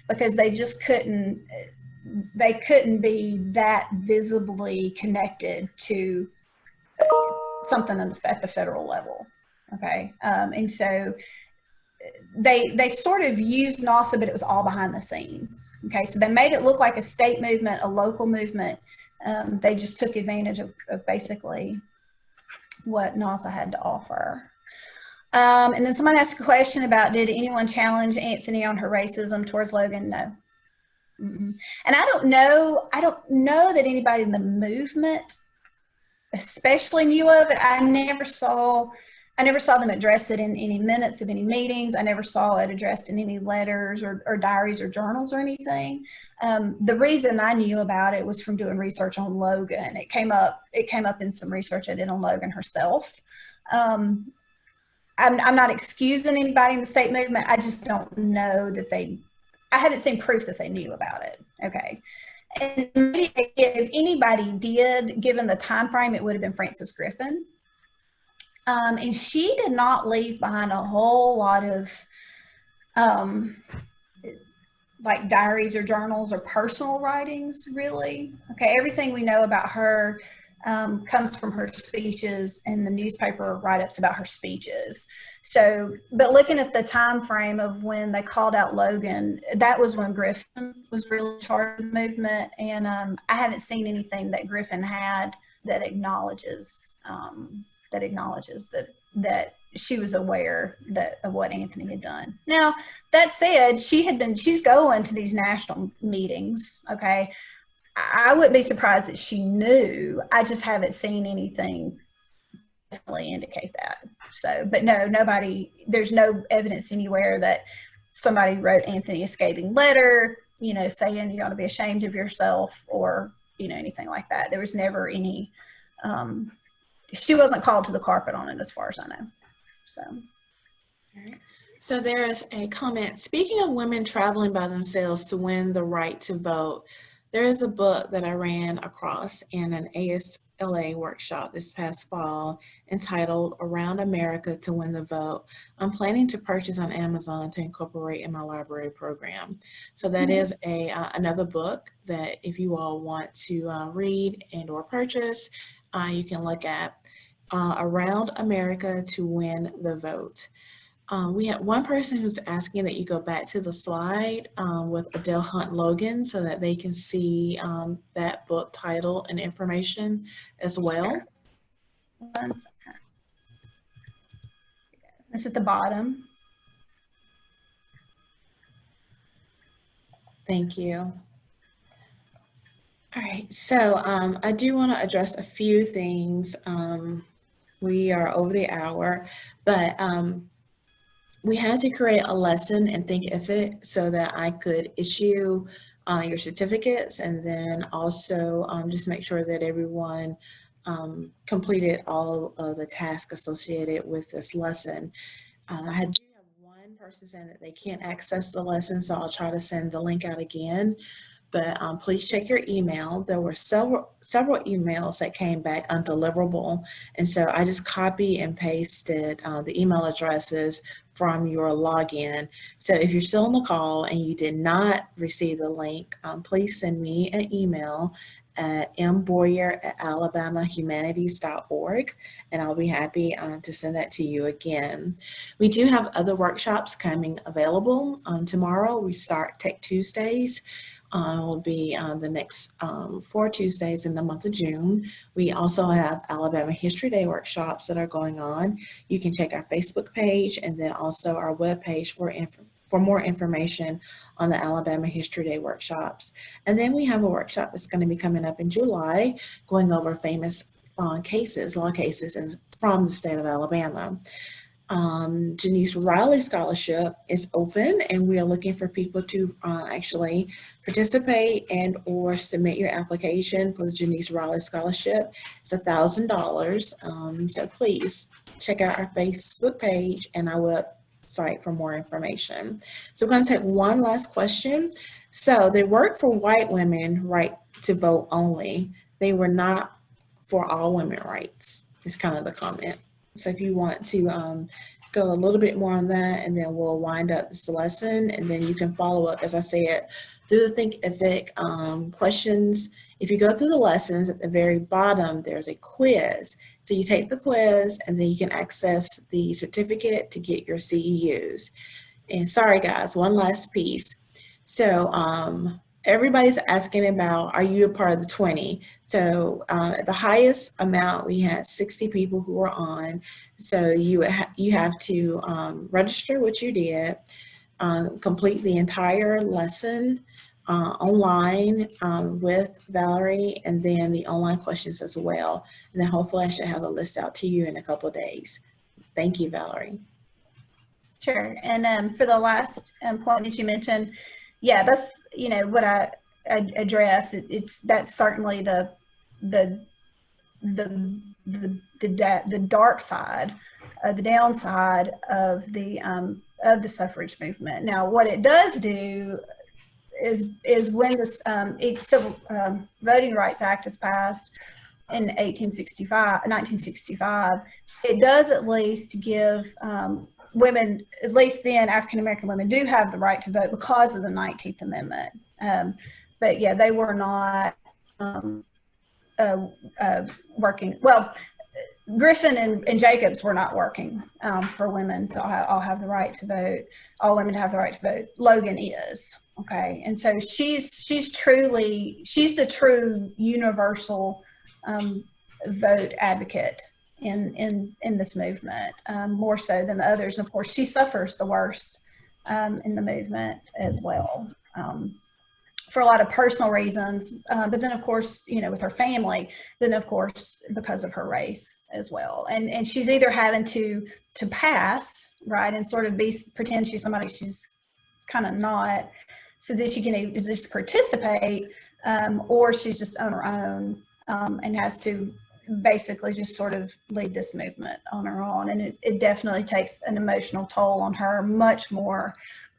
because they just couldn't be that visibly connected to something at the federal level. Okay. And so they sort of used NASA, but it was all behind the scenes. Okay. So they made it look like a state movement, a local movement. They just took advantage of basically what NASA had to offer. And then someone asked a question about, did anyone challenge Anthony on her racism towards Logan? No. Mm-mm. And I don't know that anybody in the movement especially knew of it. I never saw I never saw them address it in any minutes of any meetings. I never saw it addressed in any letters or diaries or journals or anything. The reason I knew about it was from doing research on Logan. It came up in some research I did on Logan herself. I'm not excusing anybody in the state movement. I just don't know that I haven't seen proof that they knew about it. Okay. And maybe if anybody did, given the time frame, it would have been Frances Griffin. And she did not leave behind a whole lot of like diaries or journals or personal writings, really. Okay, everything we know about her comes from her speeches and the newspaper write-ups about her speeches. So, but looking at the time frame of when they called out Logan, that was when Griffin was really in charge of the movement, and I haven't seen anything that Griffin had that acknowledges that she was aware of what Anthony had done. Now, that said, she's going to these national meetings. Okay, I wouldn't be surprised that she knew. I just haven't seen anything definitely indicate that. So, but no, there's no evidence anywhere that somebody wrote Anthony a scathing letter, saying you ought to be ashamed of yourself, or anything like that. There was never any. She wasn't called to the carpet on it, as far as I know. So, all right. So there is a comment. Speaking of women traveling by themselves to win the right to vote, there is a book that I ran across in an ASLA workshop this past fall entitled Around America to Win the Vote. I'm planning to purchase on Amazon to incorporate in my library program. So that is another book that if you all want to read and or purchase, you can look at Around America to Win the Vote. We have one person who's asking that you go back to the slide with Adele Hunt Logan so that they can see that book title and information as well. One second. It's at the bottom. Thank you. All right, so I do want to address a few things. We are over the hour, but we had to create a lesson and think of it so that I could issue your certificates, and then also just make sure that everyone completed all of the tasks associated with this lesson. I do have one person saying that they can't access the lesson, so I'll try to send the link out again. But please check your email. There were several emails that came back undeliverable. And so I just copy and pasted the email addresses from your login. So if you're still on the call and you did not receive the link, please send me an email at mboyer@alabamahumanities.org, and I'll be happy to send that to you again. We do have other workshops coming available. Tomorrow we start Tech Tuesdays. Will be the next 4 Tuesdays in the month of June. We also have Alabama History Day workshops that are going on. You can check our Facebook page and then also our webpage for more information on the Alabama History Day workshops. And then we have a workshop that's going to be coming up in July, going over famous law cases from the state of Alabama. Janice Riley Scholarship is open, and we are looking for people to actually participate and or submit your application for the Janice Riley Scholarship. It's $1,000, so please check out our Facebook page and our website for more information. So we're going to take one last question. So they work for white women right to vote only. They were not for all women rights, is kind of the comment. So if you want to go a little bit more on that, and then we'll wind up this lesson, and then you can follow up, as I said, through the Think Ethic questions. If you go through the lessons, at the very bottom, there's a quiz. So you take the quiz, and then you can access the certificate to get your CEUs. And sorry, guys, one last piece. So everybody's asking about, are you a part of the 20? So at the highest amount, we had 60 people who were on. So you have to register what you did, complete the entire lesson online with Valerie, and then the online questions as well. And then hopefully I should have a list out to you in a couple of days. Thank you, Valerie. Sure. And for the last point that you mentioned, yeah, that's, you know, what I addressed. That's certainly the dark side, the downside of the suffrage movement. Now, what it does do is when this Civil Voting Rights Act is passed in 1965, it does at least give women, at least then African American women, do have the right to vote because of the 19th Amendment. But yeah, they were not working. Well, Griffin and Jacobs were not working for women to all have the right to vote. All women have the right to vote. Logan is. Okay, and so she's the true universal vote advocate in this movement, more so than the others. And of course, she suffers the worst in the movement as well, for a lot of personal reasons. But then, of course, you know, with her family, then of course because of her race as well. And she's either having to pass, right, and sort of pretend she's somebody she's kind of not, so that she can just participate, or she's just on her own, and has to basically just sort of lead this movement on her own. And it definitely takes an emotional toll on her, much more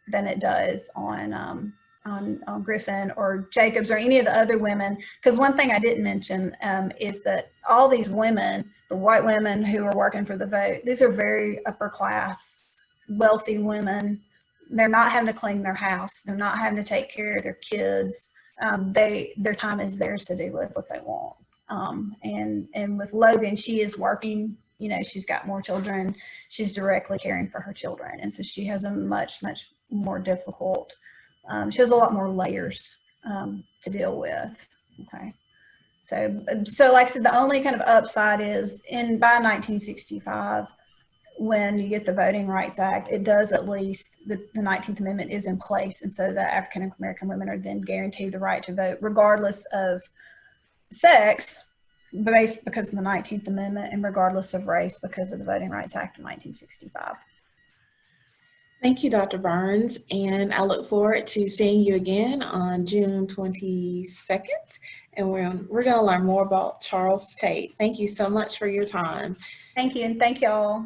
than it does on Griffin or Jacobs or any of the other women. Because one thing I didn't mention is that all these women, the white women who are working for the vote, these are very upper class, wealthy women. They're not having to clean their house. They're not having to take care of their kids. Their time is theirs to do with what they want. And with Logan, she is working. You know, she's got more children. She's directly caring for her children, and so she has a much more difficult. She has a lot more layers to deal with. Okay, so like I said, the only kind of upside is by 1965. When you get the Voting Rights Act, it does at least, the 19th Amendment is in place. And so the African American women are then guaranteed the right to vote regardless of sex, based because of the 19th Amendment, and regardless of race because of the Voting Rights Act of 1965. Thank you, Dr. Burns. And I look forward to seeing you again on June 22nd. And we're going to learn more about Charles Tate. Thank you so much for your time. Thank you, and thank y'all.